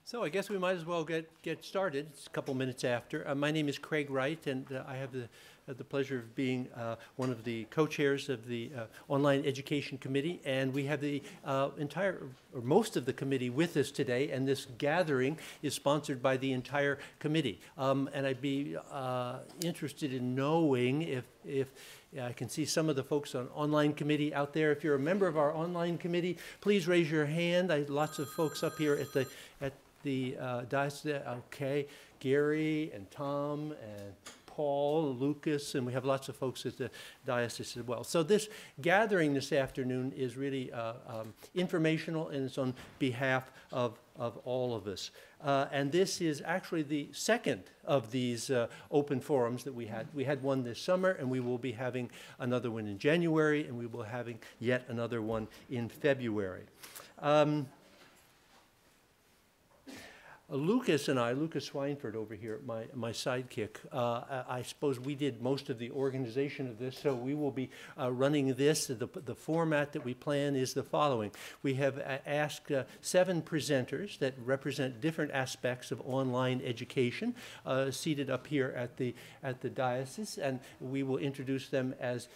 So I guess we might as well get started. It's a couple minutes after. My name is Craig Wright, and I have the pleasure of being one of the co-chairs of the Online Education Committee, and we have the most of the committee with us today, and this gathering is sponsored by the entire committee. And I'd be interested in knowing if I can see some of the folks on online committee out there. If you're a member of our online committee, please raise your hand. I have lots of folks up here at the diocese. Okay, Gary and Tom and Paul, Lucas, and we have lots of folks at the diocese as well. So this gathering this afternoon is really informational, and it's on behalf of all of us. And this is actually the second of these open forums that we had. We had one this summer, and we will be having another one in January, and we will be having yet another one in February. Lucas and I, Lucas Swineford over here, my sidekick, I suppose we did most of the organization of this, so we will be running this. The format that we plan is the following. We have asked 7 presenters that represent different aspects of online education seated up here at the diocese, and we will introduce them as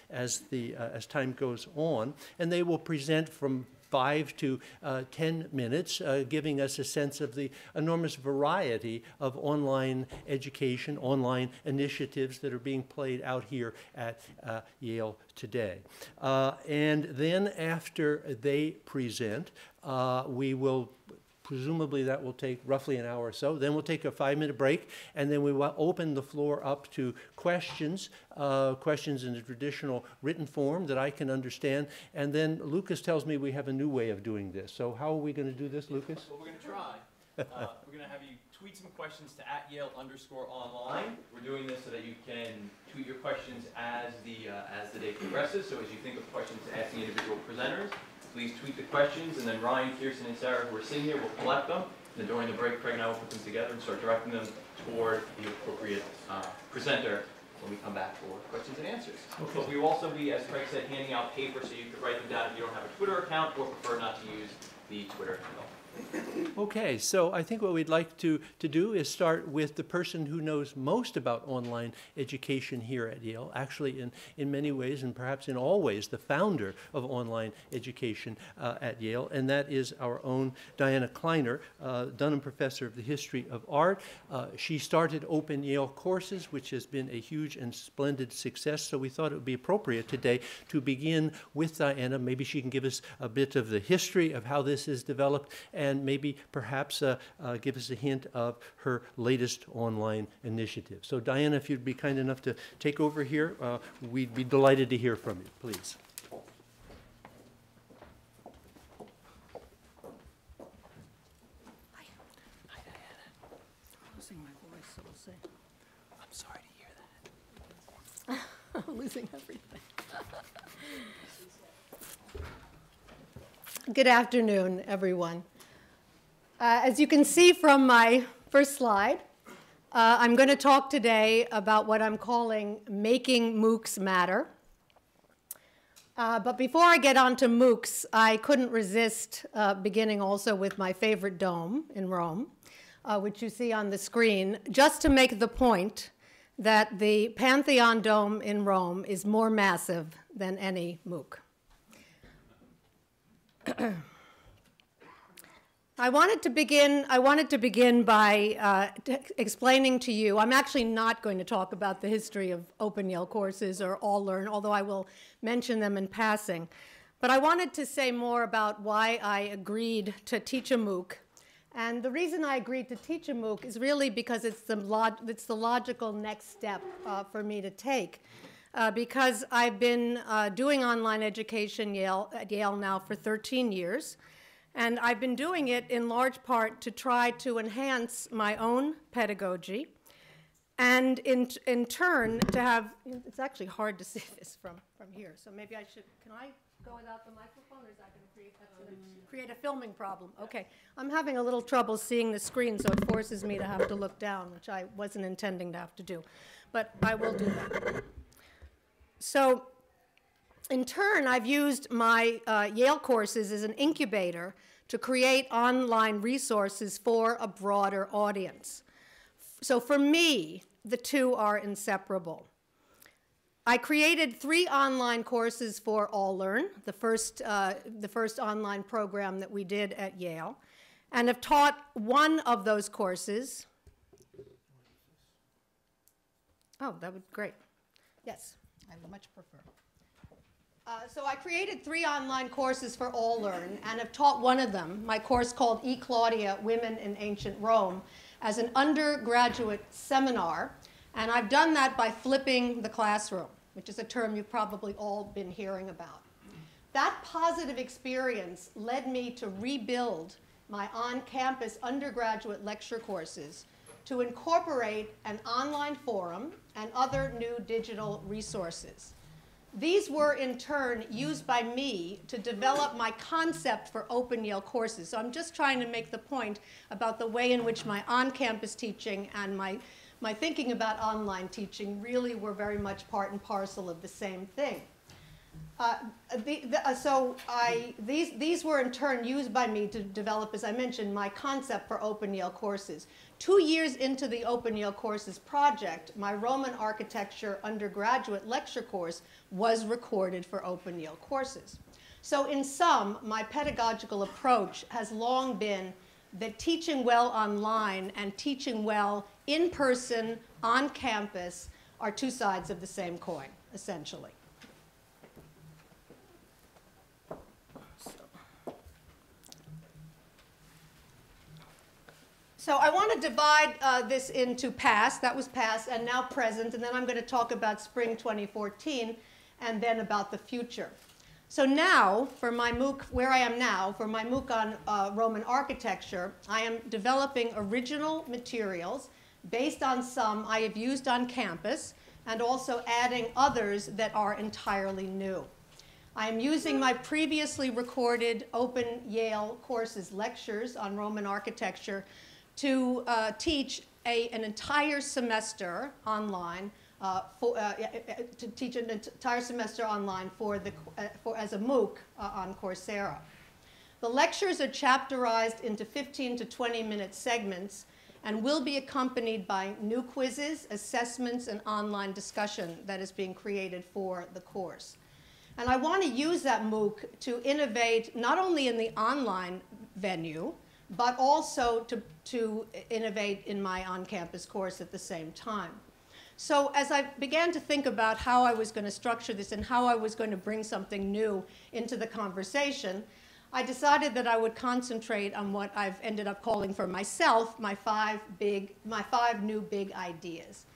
time goes on, and they will present from 5 to 10 minutes, giving us a sense of the enormous variety of online education, online initiatives that are being played out here at Yale today. And then after they present, we will presumably that will take roughly an hour or so. Then we'll take a 5-minute break, and then we will open the floor up to questions, questions in the traditional written form that I can understand. And then Lucas tells me we have a new way of doing this. So how are we going to do this, Lucas? Well, we're going to try. We're going to have you tweet some questions to @Yale_online. We're doing this so that you can tweet your questions as the day progresses. So as you think of questions to ask the individual presenters, please tweet the questions, and then Ryan, Kirsten, and Sarah, who are sitting here, will collect them. And then during the break, Craig and I will put them together and start directing them toward the appropriate presenter when we come back for questions and answers. Okay. But we will also be, as Craig said, handing out paper so you can write them down if you don't have a Twitter account or prefer not to use the Twitter handle. Okay, so I think what we'd like to do is start with the person who knows most about online education here at Yale, actually in many ways and perhaps in all ways the founder of online education at Yale, and that is our own Diana Kleiner, Dunham Professor of the History of Art. She started Open Yale Courses, which has been a huge and splendid success, so we thought it would be appropriate today to begin with Diana. Maybe she can give us a bit of the history of how this is developed, and maybe perhaps give us a hint of her latest online initiative. So Diana, if you'd be kind enough to take over here, we'd be delighted to hear from you, please. Hi Diana. I'm losing my voice, so we'll see. I'm sorry to hear that. I'm losing everything. Good afternoon, everyone. As you can see from my first slide, I'm going to talk today about what I'm calling Making MOOCs Matter. But before I get on to MOOCs, I couldn't resist beginning also with my favorite dome in Rome, which you see on the screen, just to make the point that the Pantheon Dome in Rome is more massive than any MOOC. I wanted to begin by explaining to you, I'm actually not going to talk about the history of Open Yale Courses or All Learn, although I will mention them in passing. But I wanted to say more about why I agreed to teach a MOOC. And the reason I agreed to teach a MOOC is really because it's the logical next step for me to take. Because I've been doing online education at Yale now for 13 years. And I've been doing it in large part to try to enhance my own pedagogy and in turn to have, it's actually hard to see this from here, so maybe I should, can I go without the microphone, or is that going to create a filming problem? Okay, I'm having a little trouble seeing the screen, so it forces me to have to look down, which I wasn't intending to have to do, but I will do that. So in turn, I've used my Yale courses as an incubator to create online resources for a broader audience. So for me, the two are inseparable. I created 3 online courses for All Learn, the first online program that we did at Yale, and have taught one of those courses. Oh, that would be great. Yes, I would much prefer. So I created 3 online courses for All Learn and have taught one of them, my course called E. Claudia, Women in Ancient Rome, as an undergraduate seminar. And I've done that by flipping the classroom, which is a term you've probably all been hearing about. That positive experience led me to rebuild my on-campus undergraduate lecture courses to incorporate an online forum and other new digital resources. These were, in turn, used by me to develop my concept for Open Yale courses. So I'm just trying to make the point about the way in which my on-campus teaching and my thinking about online teaching really were very much part and parcel of the same thing. These were in turn used by me to develop, as I mentioned, my concept for Open Yale courses. 2 years into the Open Yale courses project, my Roman architecture undergraduate lecture course was recorded for Open Yale courses. So in sum, my pedagogical approach has long been that teaching well online and teaching well in person on campus are 2 sides of the same coin, essentially. So I want to divide this into past, that was past, and now present, and then I'm going to talk about spring 2014, and then about the future. So now, for my MOOC, where I am now, for my MOOC on Roman architecture, I am developing original materials based on some I have used on campus, and also adding others that are entirely new. I am using my previously recorded Open Yale courses lectures on Roman architecture to teach an entire semester online, as a MOOC on Coursera. The lectures are chapterized into 15 to 20-minute segments and will be accompanied by new quizzes, assessments, and online discussion that is being created for the course. And I want to use that MOOC to innovate not only in the online venue, but also to innovate in my on-campus course at the same time. So as I began to think about how I was going to structure this and how I was going to bring something new into the conversation, I decided that I would concentrate on what I've ended up calling for myself my 5 new big ideas.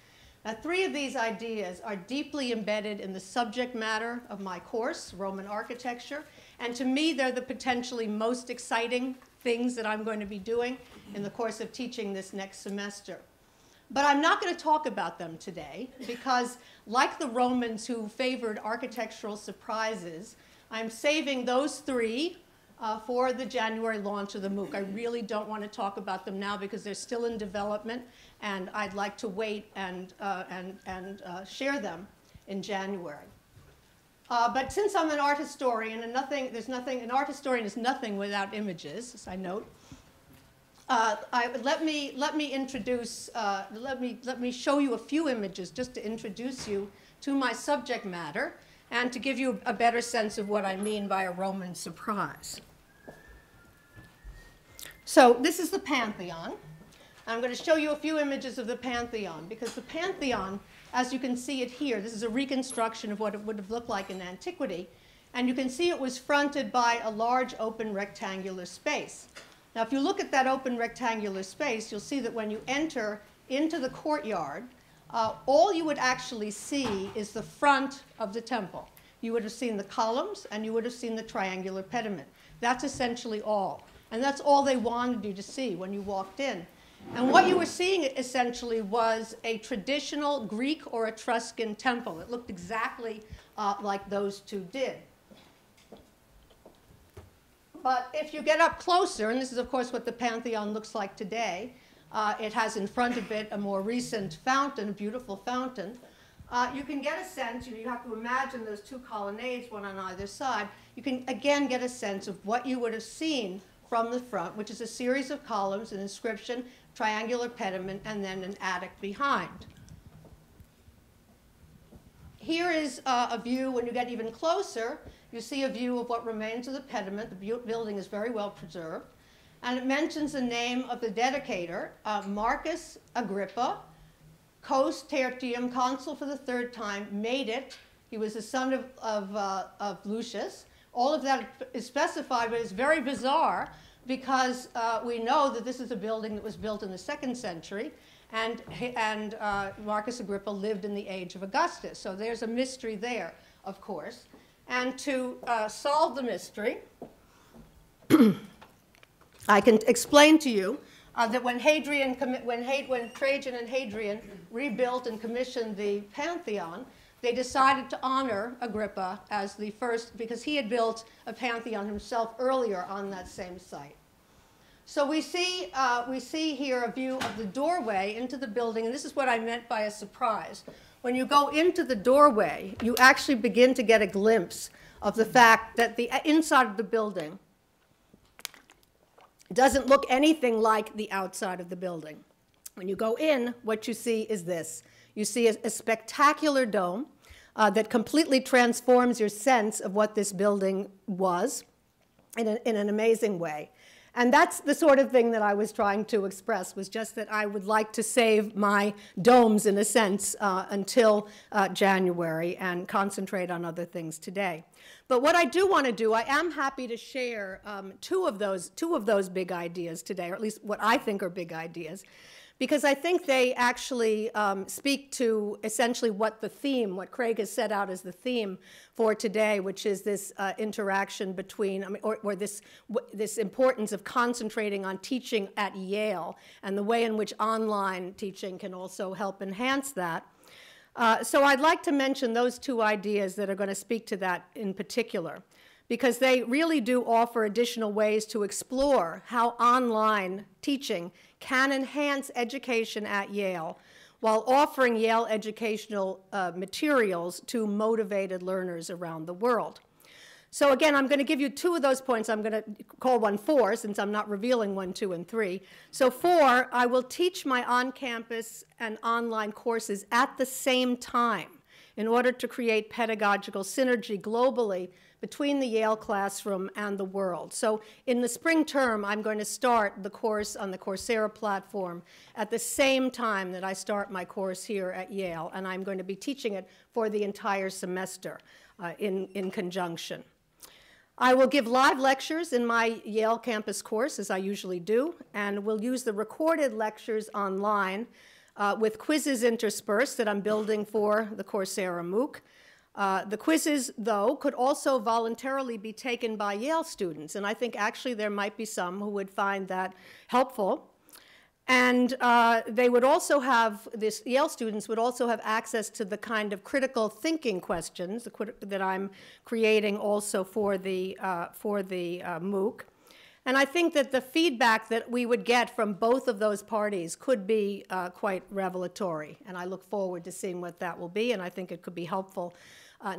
Now, 3 of these ideas are deeply embedded in the subject matter of my course, Roman architecture, and to me, they're the potentially most exciting things that I'm going to be doing in the course of teaching this next semester. But I'm not going to talk about them today because, like the Romans who favored architectural surprises, I'm saving those 3 for the January launch of the MOOC. I really don't want to talk about them now because they're still in development, and I'd like to wait and share them in January. But since I'm an art historian, and an art historian is nothing without images, as I note. Let me show you a few images just to introduce you to my subject matter and to give you a better sense of what I mean by a Roman surprise. So this is the Pantheon. I'm going to show you a few images of the Pantheon because the Pantheon, as you can see it here, this is a reconstruction of what it would have looked like in antiquity, and you can see it was fronted by a large open rectangular space. Now, if you look at that open rectangular space, you'll see that when you enter into the courtyard, all you would actually see is the front of the temple. You would have seen the columns, and you would have seen the triangular pediment. That's essentially all. And that's all they wanted you to see when you walked in. And what you were seeing essentially was a traditional Greek or Etruscan temple. It looked exactly like those 2 did. But if you get up closer, and this is, of course, what the Pantheon looks like today, it has in front of it a more recent fountain, a beautiful fountain. You can get a sense, you have to imagine those 2 colonnades, one on either side. You can, again, get a sense of what you would have seen from the front, which is a series of columns, an inscription, triangular pediment, and then an attic behind. Here is a view, when you get even closer, you see a view of what remains of the pediment. The building is very well preserved. And it mentions the name of the dedicator, Marcus Agrippa, Cos Tertium, consul for the third time, made it. He was the son of Lucius. All of that is specified, but it's very bizarre because we know that this is a building that was built in the 2nd century, and Marcus Agrippa lived in the age of Augustus. So there's a mystery there, of course. And to solve the mystery, I can explain to you that when Trajan and Hadrian rebuilt and commissioned the Pantheon, they decided to honor Agrippa as the first, because he had built a Pantheon himself earlier on that same site. So we see here a view of the doorway into the building, and this is what I meant by a surprise. When you go into the doorway, you actually begin to get a glimpse of the fact that the inside of the building doesn't look anything like the outside of the building. When you go in, what you see is this. You see a spectacular dome that completely transforms your sense of what this building was in an amazing way. And that's the sort of thing that I was trying to express, was just that I would like to save my domes, in a sense, until January and concentrate on other things today. But what I do want to do, I am happy to share two of those big ideas today, or at least what I think are big ideas, because I think they actually speak to essentially what Craig has set out as the theme for today, which is this interaction between, or this importance of concentrating on teaching at Yale and the way in which online teaching can also help enhance that. So I'd like to mention those two ideas that are going to speak to that in particular, because they really do offer additional ways to explore how online teaching can enhance education at Yale while offering Yale educational materials to motivated learners around the world. So again, I'm going to give you two of those points. I'm going to call one 4, since I'm not revealing 1, 2, and 3. So 4, I will teach my on-campus and online courses at the same time in order to create pedagogical synergy globally between the Yale classroom and the world. So in the spring term, I'm going to start the course on the Coursera platform at the same time that I start my course here at Yale, and I'm going to be teaching it for the entire semester in conjunction. I will give live lectures in my Yale campus course, as I usually do, and we'll use the recorded lectures online with quizzes interspersed that I'm building for the Coursera MOOC. The quizzes, though, could also voluntarily be taken by Yale students, and I think actually there might be some who would find that helpful. And they would also have, Yale students would also have access to the kind of critical thinking questions that I'm creating also for the MOOC. And I think that the feedback that we would get from both of those parties could be quite revelatory. And I look forward to seeing what that will be, and I think it could be helpful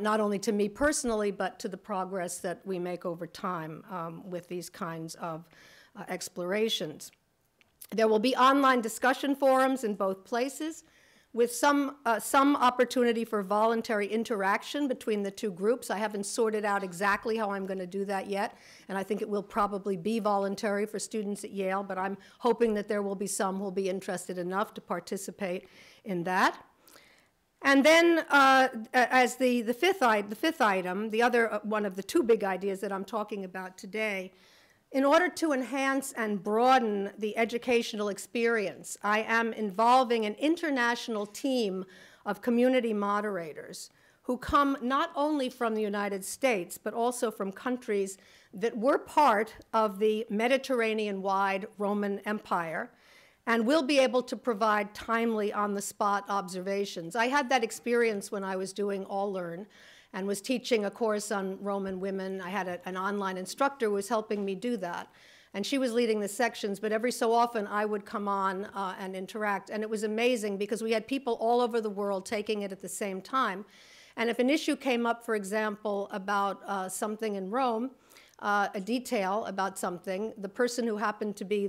not only to me personally, but to the progress that we make over time with these kinds of explorations. There will be online discussion forums in both places, with some opportunity for voluntary interaction between the two groups. I haven't sorted out exactly how I'm going to do that yet, and I think it will probably be voluntary for students at Yale, but I'm hoping that there will be some who will be interested enough to participate in that. And then as the fifth item, the other one of the two big ideas that I'm talking about today, in order to enhance and broaden the educational experience, I am involving an international team of community moderators who come not only from the United States, but also from countries that were part of the Mediterranean-wide Roman Empire, and will be able to provide timely, on-the-spot observations. I had that experience when I was doing All Learn, and was teaching a course on Roman women. I had an online instructor who was helping me do that. And she was leading the sections, but every so often I would come on and interact. And it was amazing because we had people all over the world taking it at the same time. And if an issue came up, for example, about something in Rome, a detail about something, the person who happened to be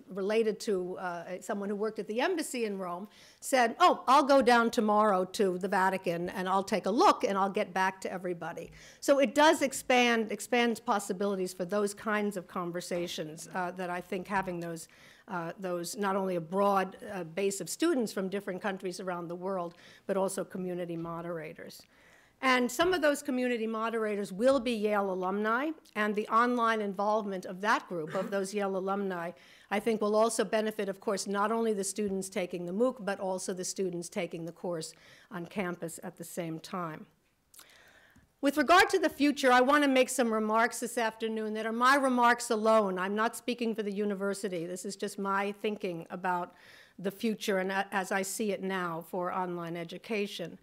related to someone who worked at the embassy in Rome said, oh, I'll go down tomorrow to the Vatican and I'll take a look and I'll get back to everybody. So it does expands possibilities for those kinds of conversations that I think having those not only a broad base of students from different countries around the world, but also community moderators. And some of those community moderators will be Yale alumni, and the online involvement of that group, of those Yale alumni, I think will also benefit, of course, not only the students taking the MOOC, but also the students taking the course on campus at the same time. With regard to the future, I want to make some remarks this afternoon that are my remarks alone. I'm not speaking for the university. This is just my thinking about the future and as I see it now for online education.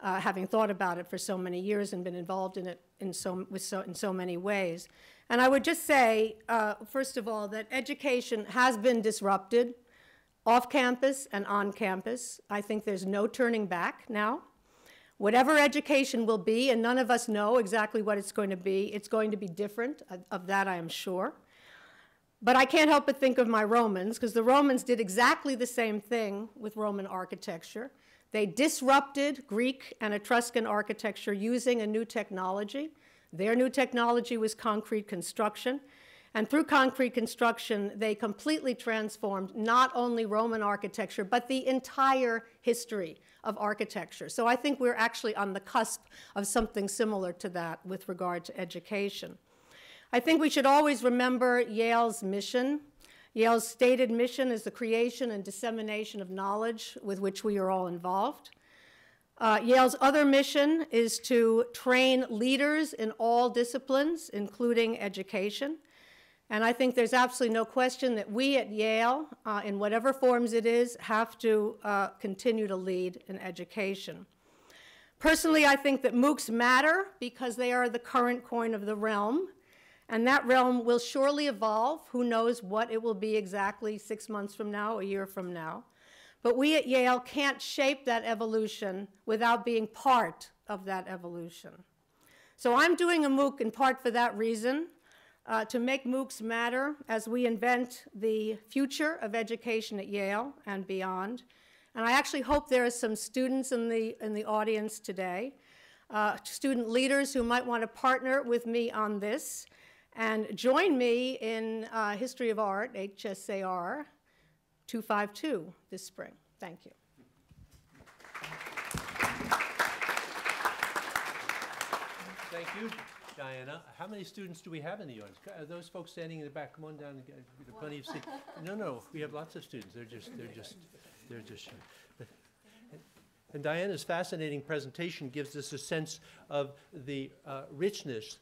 Having thought about it for so many years and been involved in it in so many ways. And I would just say, first of all, that education has been disrupted off campus and on campus. I think there's no turning back now. Whatever education will be, and none of us know exactly what it's going to be different, of that I am sure. But I can't help but think of my Romans, because the Romans did exactly the same thing with Roman architecture. They disrupted Greek and Etruscan architecture using a new technology. Their new technology was concrete construction. And through concrete construction, they completely transformed not only Roman architecture, but the entire history of architecture. So I think we're actually on the cusp of something similar to that with regard to education. I think we should always remember Yale's mission. Yale's stated mission is the creation and dissemination of knowledge with which we are all involved. Yale's other mission is to train leaders in all disciplines, including education. And I think there's absolutely no question that we at Yale, in whatever forms it is, have to continue to lead in education. Personally, I think that MOOCs matter because they are the current coin of the realm. And that realm will surely evolve. Who knows what it will be exactly 6 months from now, a year from now. But we at Yale can't shape that evolution without being part of that evolution. So I'm doing a MOOC in part for that reason, to make MOOCs matter as we invent the future of education at Yale and beyond. And I actually hope there are some students in the audience today, student leaders who might want to partner with me on this and join me in History of Art, HSAR 252 this spring. Thank you. Thank you, Diana. How many students do we have in the audience? Are those folks standing in the back? Come on down. There are plenty of seats. No, we have lots of students. They're just shy. And Diana's fascinating presentation gives us a sense of the richness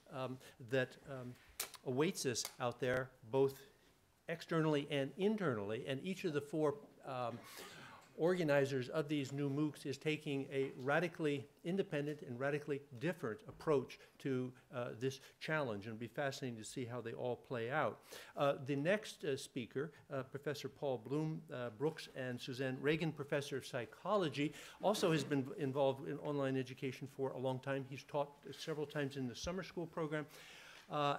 that awaits us out there, both externally and internally. And each of the four organizers of these new MOOCs is taking a radically independent and radically different approach to this challenge, and it'll be fascinating to see how they all play out. The next speaker, Professor Paul Bloom Brooks and Suzanne Ragen, Professor of Psychology, also has been involved in online education for a long time. He's taught several times in the summer school program.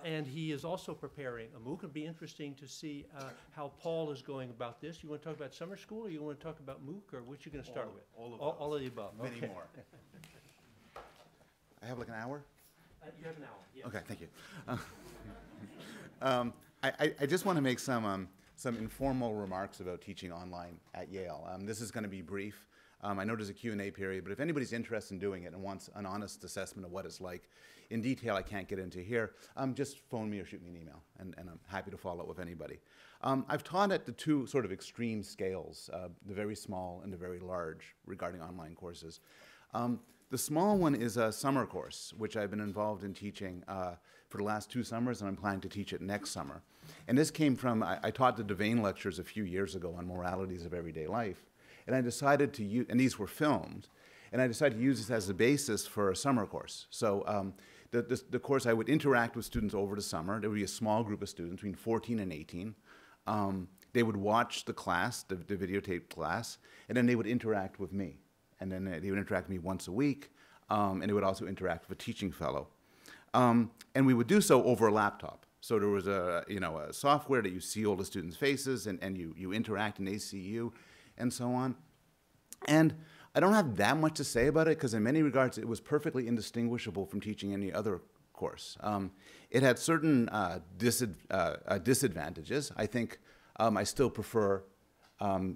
And he is also preparing a MOOC. It'll be interesting to see how Paul is going about this. You want to talk about summer school, or you want to talk about MOOC, or what you going to start with? All of the above. Many okay. more. I have like an hour? You have an hour, yes. Okay, thank you. I just want to make some informal remarks about teaching online at Yale. This is going to be brief. I know there's a Q&A period, but if anybody's interested in doing it and wants an honest assessment of what it's like, in detail I can't get into here, just phone me or shoot me an email, and I'm happy to follow up with anybody. I've taught at the two sort of extreme scales, the very small and the very large, regarding online courses. The small one is a summer course, which I've been involved in teaching for the last 2 summers, and I'm planning to teach it next summer. And this came from, I taught the Devane lectures a few years ago on moralities of everyday life. And I decided to use, and these were filmed, and I decided to use this as the basis for a summer course. So the course, I would interact with students over the summer. There would be a small group of students, between 14 and 18. They would watch the class, the videotaped class, and then they would interact with me. And then they would interact with me once a week, and they would also interact with a teaching fellow. And we would do so over a laptop. So there was a software that you see all the students' faces, and you interact, and they see you, and so on. And I don't have that much to say about it, because in many regards it was perfectly indistinguishable from teaching any other course. It had certain disadvantages. I think I still prefer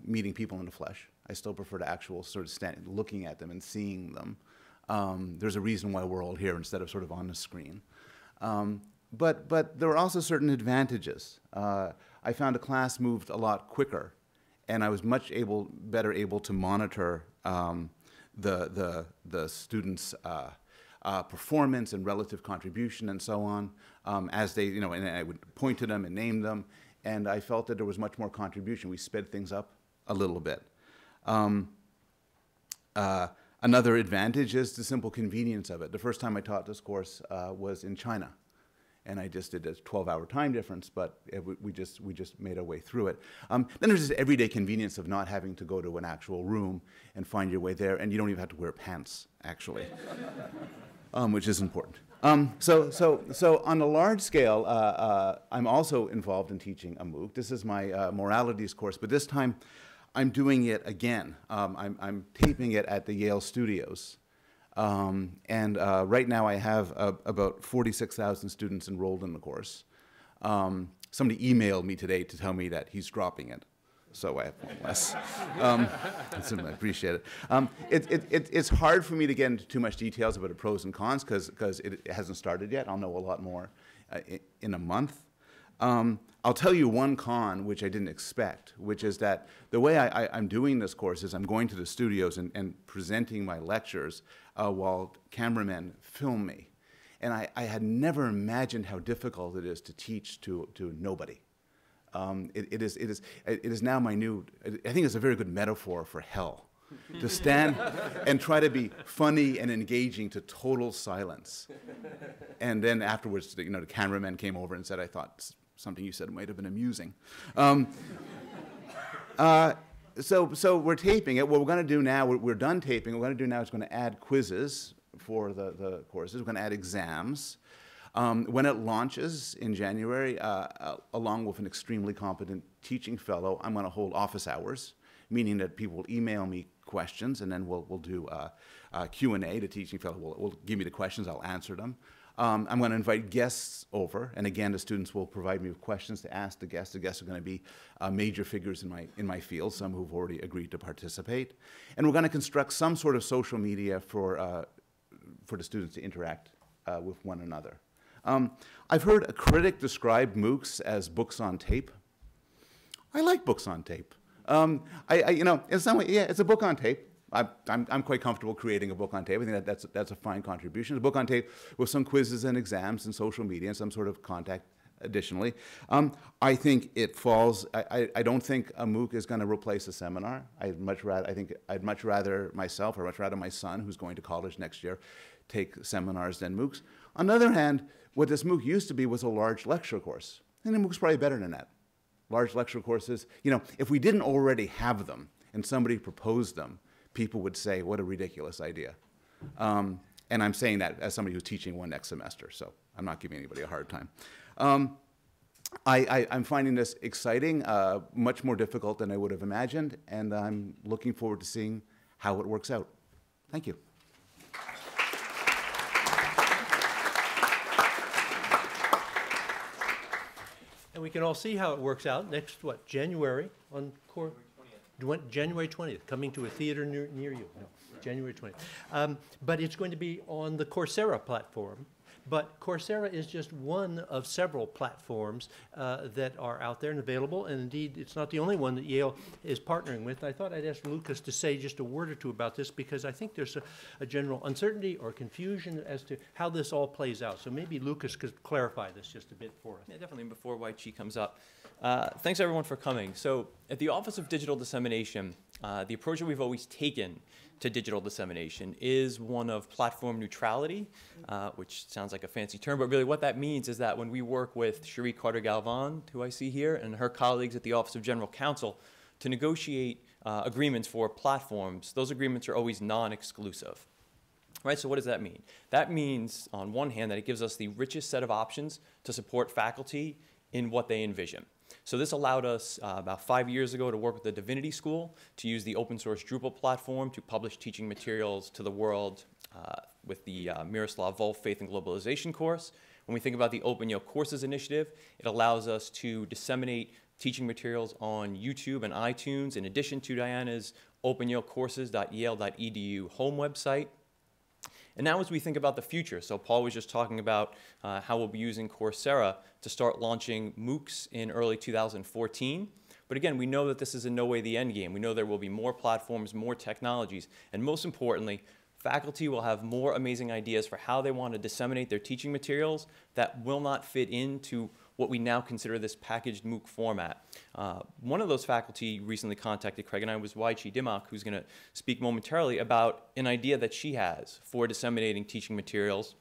meeting people in the flesh. I still prefer to actual sort of looking at them and seeing them. There's a reason why we're all here instead of sort of on the screen. But there were also certain advantages. I found a class moved a lot quicker, and I was much better able to monitor the students' performance and relative contribution and so on, as they, and I would point to them and name them, and I felt that there was much more contribution. We sped things up a little bit. Another advantage is the simple convenience of it. The first time I taught this course was in China, and I just did a 12-hour time difference, but we just made our way through it. Then there's this everyday convenience of not having to go to an actual room and find your way there, and you don't even have to wear pants, actually, which is important. So on a large scale, I'm also involved in teaching a MOOC. This is my moralities course, but this time I'm doing it again. I'm taping it at the Yale studios. Right now I have about 46,000 students enrolled in the course. Somebody emailed me today to tell me that he's dropping it, so I have one less. I appreciate it. It's hard for me to get into too much details about the pros and cons because it hasn't started yet. I'll know a lot more in a month. I'll tell you one con, which I didn't expect, which is that the way I'm doing this course is I'm going to the studios and presenting my lectures while cameramen film me. And I had never imagined how difficult it is to teach to nobody. It is now my new, I think it's a very good metaphor for hell. To stand and try to be funny and engaging to total silence. And then afterwards, the cameraman came over and said, I thought something you said might have been amusing. So we're taping it. What we're going to do now, we're done taping. What we're going to do now is going to add quizzes for the courses. We're going to add exams. When it launches in January, along with an extremely competent teaching fellow, I'm going to hold office hours, meaning that people will email me questions, and then we'll do Q&A. The teaching fellow will give me the questions. I'll answer them. I'm going to invite guests over, and again, the students will provide me with questions to ask the guests. The guests are going to be major figures in my field, some who've already agreed to participate. And we're going to construct some sort of social media for the students to interact with one another. I've heard a critic describe MOOCs as books on tape. I like books on tape. In some way, yeah, it's a book on tape. I'm quite comfortable creating a book on tape. I think that's a fine contribution. A book on tape with some quizzes and exams and social media and some sort of contact additionally. I think it falls, I don't think a MOOC is going to replace a seminar. I'd much rather myself, or much rather my son, who's going to college next year, take seminars than MOOCs. On the other hand, what this MOOC used to be was a large lecture course. And the MOOC's probably better than that. Large lecture courses, if we didn't already have them and somebody proposed them, people would say, what a ridiculous idea. And I'm saying that as somebody who's teaching one next semester, so I'm not giving anybody a hard time. I'm finding this exciting, much more difficult than I would have imagined, and I'm looking forward to seeing how it works out. Thank you. And we can all see how it works out next, January on January 20th, coming to a theater near you. No, January 20th. But it's going to be on the Coursera platform. But Coursera is just one of several platforms that are out there and available. And indeed, it's not the only one that Yale is partnering with. I thought I'd ask Lucas to say just a word or two about this, because I think there's a general uncertainty or confusion as to how this all plays out. So maybe Lucas could clarify this just a bit for us. Yeah, definitely, before Chee comes up. Thanks, everyone, for coming. So at the Office of Digital Dissemination, the approach that we've always taken to digital dissemination is one of platform neutrality, which sounds like a fancy term, but really what that means is that when we work with Cherie Carter-Galvan, who I see here, and her colleagues at the Office of General Counsel to negotiate agreements for platforms, those agreements are always non-exclusive. Right, so what does that mean? That means, on one hand, that it gives us the richest set of options to support faculty in what they envision. So this allowed us about 5 years ago to work with the Divinity School to use the open source Drupal platform to publish teaching materials to the world with the Miroslav Volf Faith and Globalization course. When we think about the Open Yale Courses initiative, it allows us to disseminate teaching materials on YouTube and iTunes in addition to Diana's opanyalecourses.yale.edu home website. And now as we think about the future, so Paul was just talking about how we'll be using Coursera to start launching MOOCs in early 2014. But again, we know that this is in no way the end game. We know there will be more platforms, more technologies, and most importantly, faculty will have more amazing ideas for how they want to disseminate their teaching materials that will not fit into what we now consider this packaged MOOC format. One of those faculty recently contacted Craig and I was Chee Dimock, who's going to speak momentarily about an idea that she has for disseminating teaching materials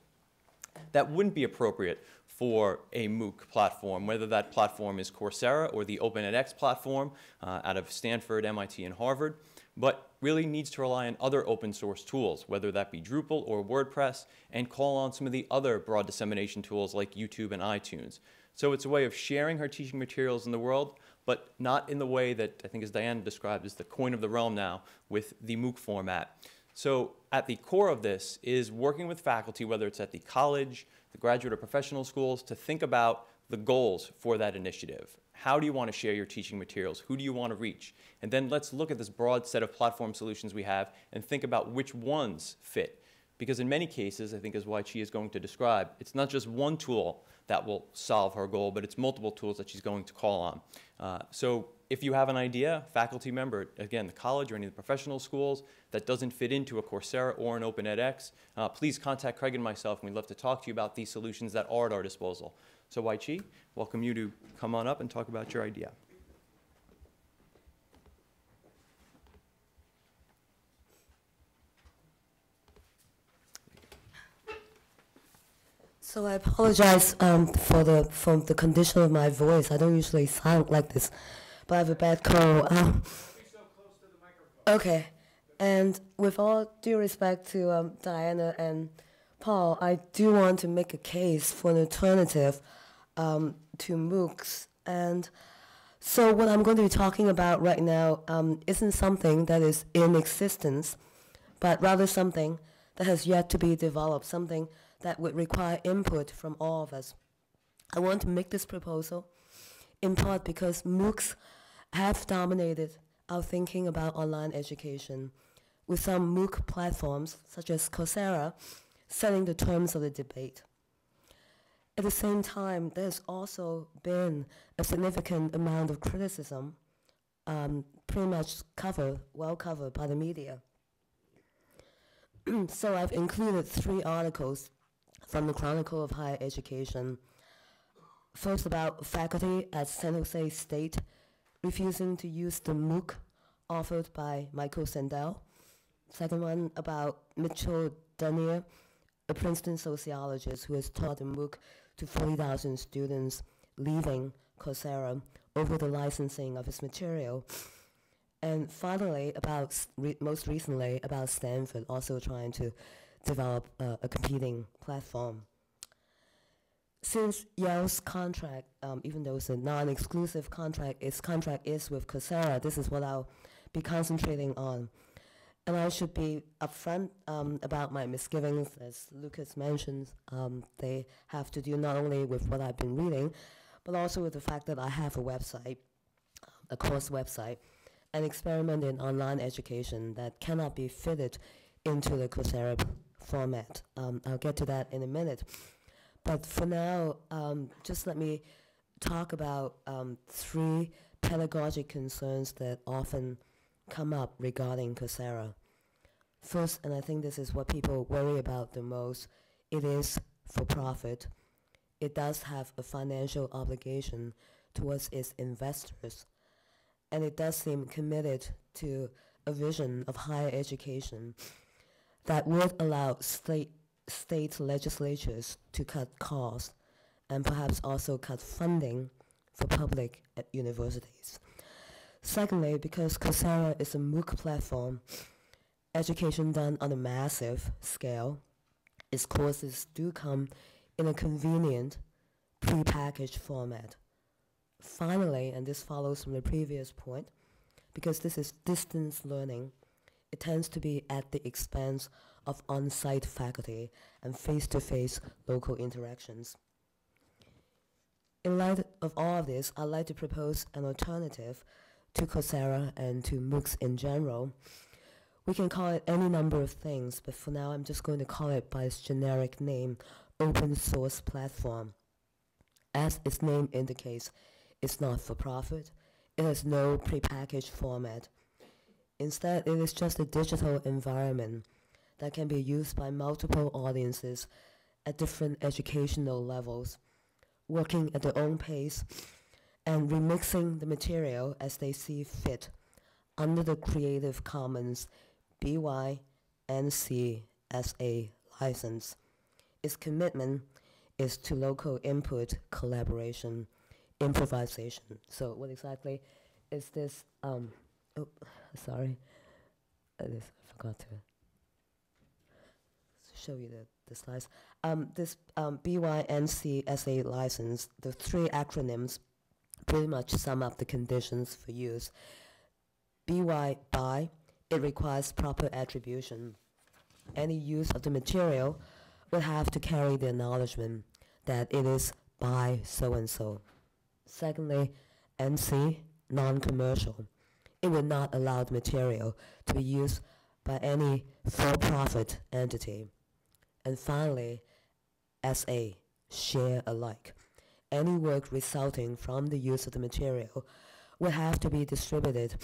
that wouldn't be appropriate for a MOOC platform, whether that platform is Coursera or the Open edX platform out of Stanford, MIT, and Harvard, but really needs to rely on other open source tools, whether that be Drupal or WordPress, and call on some of the other broad dissemination tools like YouTube and iTunes. So it's a way of sharing her teaching materials in the world, but not in the way that I think as Diana described is the coin of the realm now with the MOOC format. So at the core of this is working with faculty, whether it's at the college, the graduate or professional schools, to think about the goals for that initiative. How do you want to share your teaching materials? Who do you want to reach? And then let's look at this broad set of platform solutions we have and think about which ones fit. Because in many cases, I think as Chee is going to describe, it's not just one tool that will solve her goal, but it's multiple tools that she's going to call on. So if you have an idea, faculty member, again, the college or any of the professional schools that doesn't fit into a Coursera or an Open edX, please contact Craig and myself, and we'd love to talk to you about these solutions that are at our disposal. So Chee, welcome you to come on up and talk about your idea. So I apologize for the condition of my voice. I don't usually sound like this, but I have a bad cold. Okay, and with all due respect to Diana and Paul, I do want to make a case for an alternative to MOOCs. And so what I'm going to be talking about right now isn't something that is in existence, but rather something that has yet to be developed, something that would require input from all of us. I want to make this proposal in part because MOOCs have dominated our thinking about online education, with some MOOC platforms, such as Coursera, setting the terms of the debate. At the same time, there's also been a significant amount of criticism, pretty much well covered by the media. So I've included 3 articles from the Chronicle of Higher Education. First about faculty at San Jose State refusing to use the MOOC offered by Michael Sandel. Second one about Mitchell Denier, a Princeton sociologist who has taught a MOOC to 40,000 students leaving Coursera over the licensing of his material. And finally, most recently, about Stanford also trying to develop a competing platform. Since Yale's contract, even though it's a non-exclusive contract, its contract is with Coursera, this is what I'll be concentrating on. And I should be upfront about my misgivings, as Lucas mentioned. They have to do not only with what I've been reading, but also with the fact that I have a website, a course website, an experiment in online education that cannot be fitted into the Coursera format. I'll get to that in a minute. But for now, just let me talk about 3 pedagogic concerns that often come up regarding Coursera. First, and I think this is what people worry about the most, it is for profit. It does have a financial obligation towards its investors, and it does seem committed to a vision of higher education that would allow state legislatures to cut costs and perhaps also cut funding for public universities. Secondly, because Coursera is a MOOC platform education done on a massive scale, its courses do come in a convenient, prepackaged format. Finally, and this follows from the previous point, because this is distance learning, it tends to be at the expense of on-site faculty and face-to-face local interactions. In light of all of this, I'd like to propose an alternative to Coursera and to MOOCs in general. We can call it any number of things, but for now I'm just going to call it by its generic name, open source platform. As its name indicates, it's not for profit. It has no prepackaged format. Instead, it is just a digital environment that can be used by multiple audiences at different educational levels, working at their own pace and remixing the material as they see fit under the Creative Commons BY-NC SA license. Its commitment is to local input, collaboration, improvisation. So what exactly is this? Oh, sorry. I forgot to show you the slides. This BY-NC SA license, the three acronyms pretty much sum up the conditions for use. BY, by, it requires proper attribution. Any use of the material will have to carry the acknowledgement that it is by so-and-so. Secondly, NC, non-commercial. It will not allow the material to be used by any for-profit entity. And finally, SA, share alike. Any work resulting from the use of the material will have to be distributed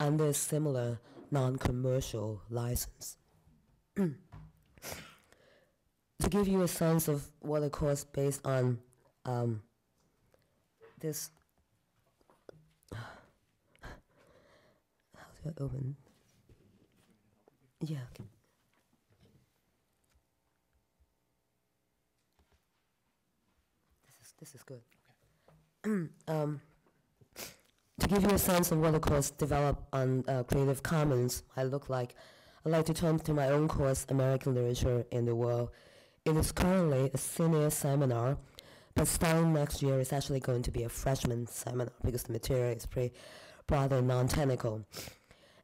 under a similar non-commercial license. To give you a sense of what a course based on this, how do I open? Yeah. Okay. This is good. Okay. To give you a sense of what a course developed on Creative Commons might look like, I'd like to turn to my own course, American Literature in the World. It is currently a senior seminar, but starting next year it's actually going to be a freshman seminar because the material is pretty broad and non-technical.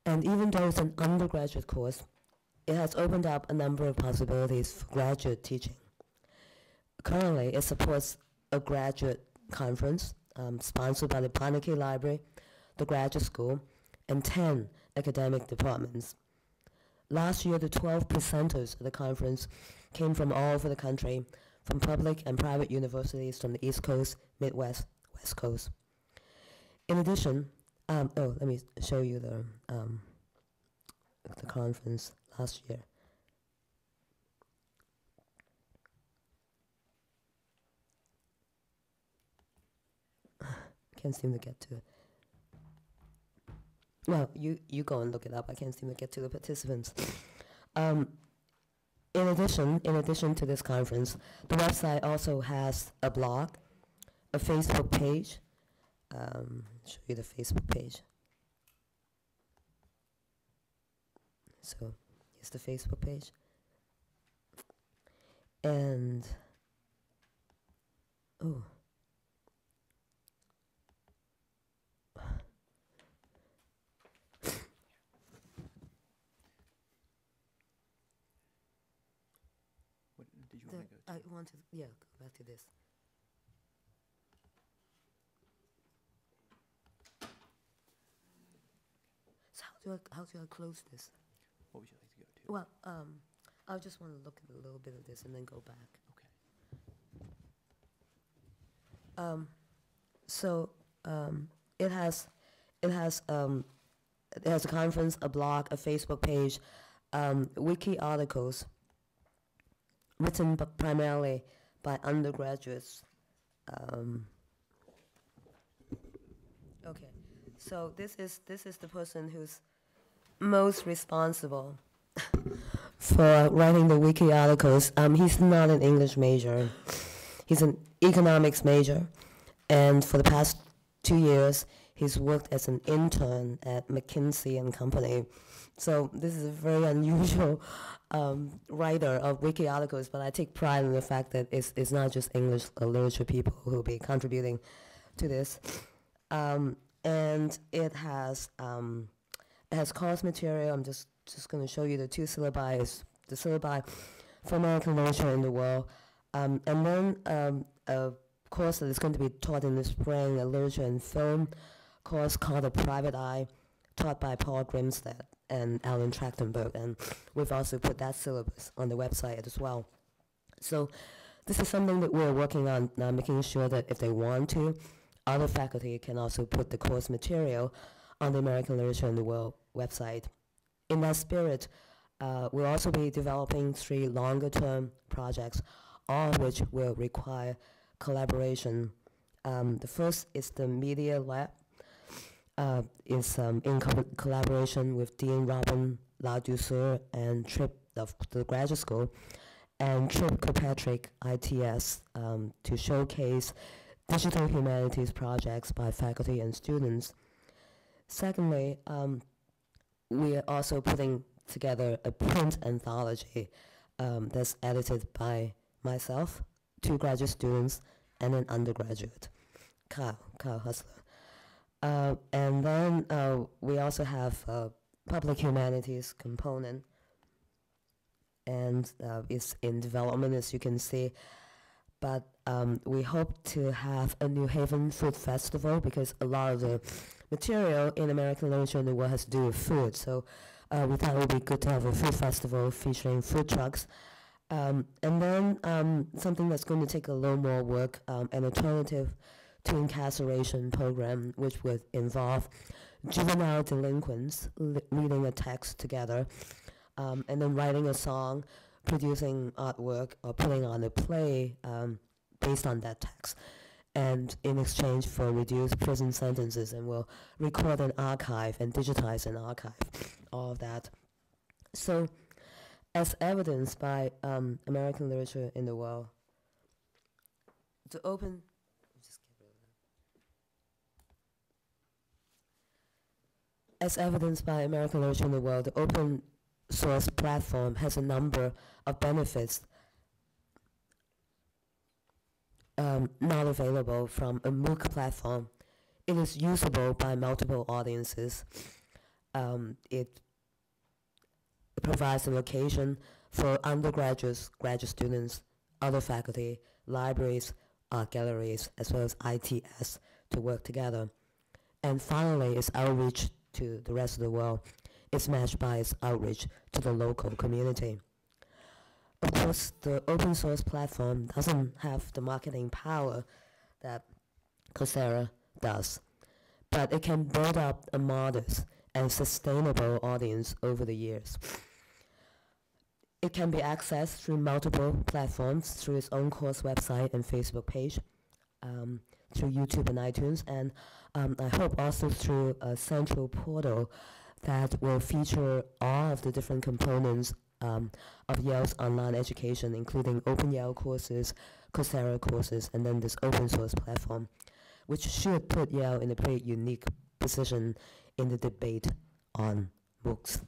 And even though it's an undergraduate course, it has opened up a number of possibilities for graduate teaching. Currently, it supports a graduate conference sponsored by the Carnegie Library, the Graduate School, and 10 academic departments. Last year, the 12 presenters of the conference came from all over the country, from public and private universities from the East Coast, Midwest, West Coast. In addition, let me show you the conference last year. Can't seem to get to it. Well, you go and look it up. I can't seem to get to the participants. In addition to this conference, the website also has a blog, a Facebook page. Show you the Facebook page. So here's the Facebook page. And, oh. I want to, go back to this. So how do I close this? What would you like to go to? Well, I just want to look at a little bit of this and then go back. Okay. So it has a conference, a blog, a Facebook page, wiki articles written primarily by undergraduates. Okay, so this is the person who's most responsible for writing the wiki articles. He's not an English major. He's an economics major, and for the past 2 years, he's worked as an intern at McKinsey & Company So this is a very unusual writer of wiki articles, but I take pride in the fact that it's not just English literature people who will be contributing to this. And it has course material. I'm just going to show you the two syllabi. It's the syllabi for American literature in the world. And then a course that is going to be taught in the spring, a literature and film course called A Private Eye, taught by Paul Grimstead and Alan Trachtenberg. And we've also put that syllabus on the website as well. So this is something that we're working on now, making sure that if they want to, other faculty can also put the course material on the American Literature in the World website. In that spirit, we'll also be developing 3 longer-term projects, all of which will require collaboration. The first is the Media Lab. Is in collaboration with Dean Robin Ladouceur and Trip of the Graduate School and Trip Kirkpatrick ITS to showcase digital humanities projects by faculty and students. Secondly, we are also putting together a print anthology that's edited by myself, 2 graduate students, and an undergraduate, Kyle Hustler. And then we also have a public humanities component, and it's in development, as you can see. But we hope to have a New Haven food festival, because a lot of the material in American literature in the world has to do with food. So we thought it would be good to have a food festival featuring food trucks. And then something that's going to take a little more work, an alternative to incarceration program, which would involve juvenile delinquents reading a text together, and then writing a song, producing artwork, or putting on a play based on that text, and in exchange for reduced prison sentences, and we'll record an archive and digitize an archive, all of that. So, as evidenced by American literature in the world, to open, as evidenced by American literature in the world, the open source platform has a number of benefits not available from a MOOC platform. It is usable by multiple audiences. It provides a location for undergraduates, graduate students, other faculty, libraries, art galleries, as well as ITS to work together. And finally, its outreach to the rest of the world is matched by its outreach to the local community. Of course, the open source platform doesn't have the marketing power that Coursera does, but it can build up a modest and sustainable audience over the years. It can be accessed through multiple platforms, through its own course website and Facebook page, through YouTube and iTunes, and I hope also through a central portal that will feature all of the different components of Yale's online education, including Open Yale courses, Coursera courses, and then this open source platform, which should put Yale in a pretty unique position in the debate on MOOCs.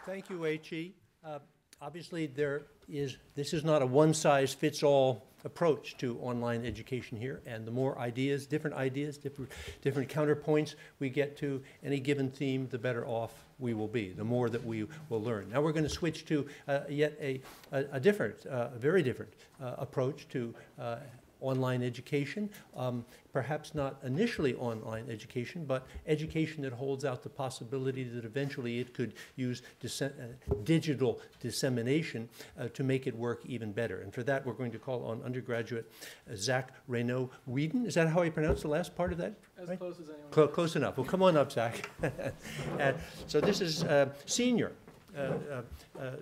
Thank you, Chee. Obviously, this is not a one-size-fits-all approach to online education here, and the more ideas, different counterpoints we get to any given theme, the better off we will be, the more that we will learn. Now we're going to switch to yet a different, very different approach to online education, perhaps not initially online education, but education that holds out the possibility that eventually it could use digital dissemination to make it work even better. And for that, we're going to call on undergraduate Zack Reneau-Wedeen. Is that how I pronounce the last part of that? As right? close as anyone. Close enough. Well, come on up, Zack. So this is senior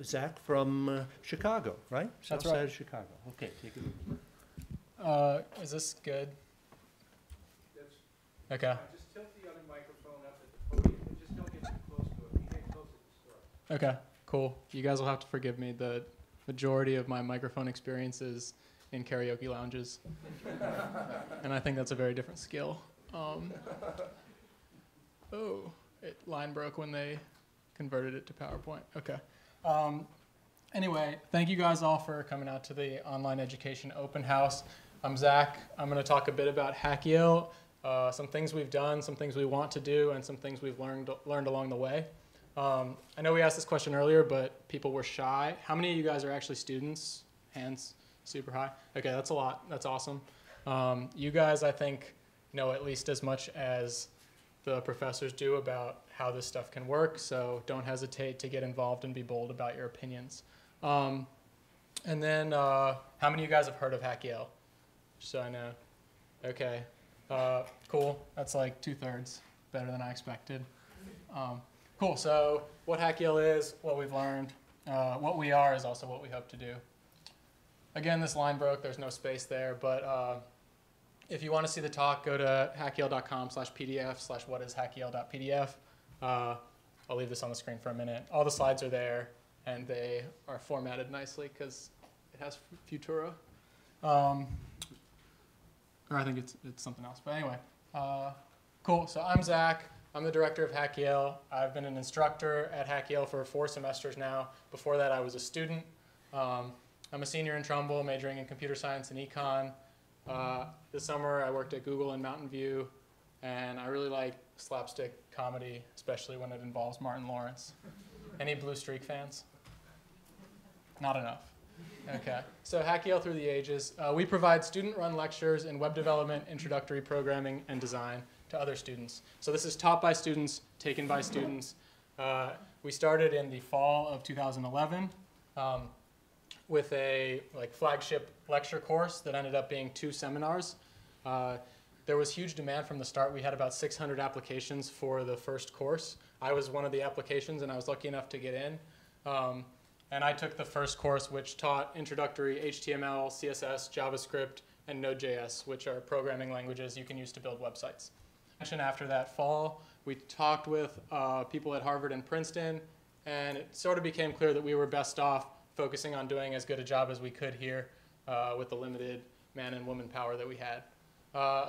Zack from Chicago, right? That's South side right. of Chicago. Okay, take it. Is this good? Okay. Just tilt the other microphone up at the podium and just don't get too close to it. If you get close, it's story. Okay, cool. You guys will have to forgive me. The majority of my microphone experience is in karaoke lounges. And I think that's a very different skill. Line broke when they converted it to PowerPoint. Okay. Anyway, thank you guys all for coming out to the online education open house. I'm Zach. I'm going to talk a bit about HackYale, some things we've done, some things we want to do, and some things we've learned along the way. I know we asked this question earlier, but people were shy. How many of you guys are actually students? Hands super high. Okay, that's a lot. That's awesome. You guys, I think, know at least as much as the professors do about how this stuff can work, so don't hesitate to get involved and be bold about your opinions. And then, how many of you guys have heard of HackYale? Just so I know. Okay, cool. That's like 2/3, better than I expected. Cool, so what HackYale is, what we've learned, what we are is also what we hope to do. Again, this line broke, there's no space there, but if you want to see the talk, go to hackyale.com/pdf/whatishackyale.pdf. I'll leave this on the screen for a minute. All the slides are there, and they are formatted nicely because it has Futura. Or I think it's something else. But anyway, cool. So I'm Zach. I'm the director of HackYale. I've been an instructor at HackYale for 4 semesters now. Before that, I was a student. I'm a senior in Trumbull, majoring in computer science and econ. This summer, I worked at Google in Mountain View, and I really like slapstick comedy, especially when it involves Martin Lawrence. Any Blue Streak fans? Not enough. Okay. So HackYale through the ages. We provide student-run lectures in web development, introductory programming, and design to other students. So this is taught by students, taken by students. We started in the fall of 2011 with a flagship lecture course that ended up being 2 seminars. There was huge demand from the start. We had about 600 applications for the first course. I was one of the applications, and I was lucky enough to get in. And I took the first course, which taught introductory HTML, CSS, JavaScript, and Node.js, which are programming languages you can use to build websites. And after that fall, we talked with people at Harvard and Princeton, and it sort of became clear that we were best off focusing on doing as good a job as we could here with the limited man and woman power that we had.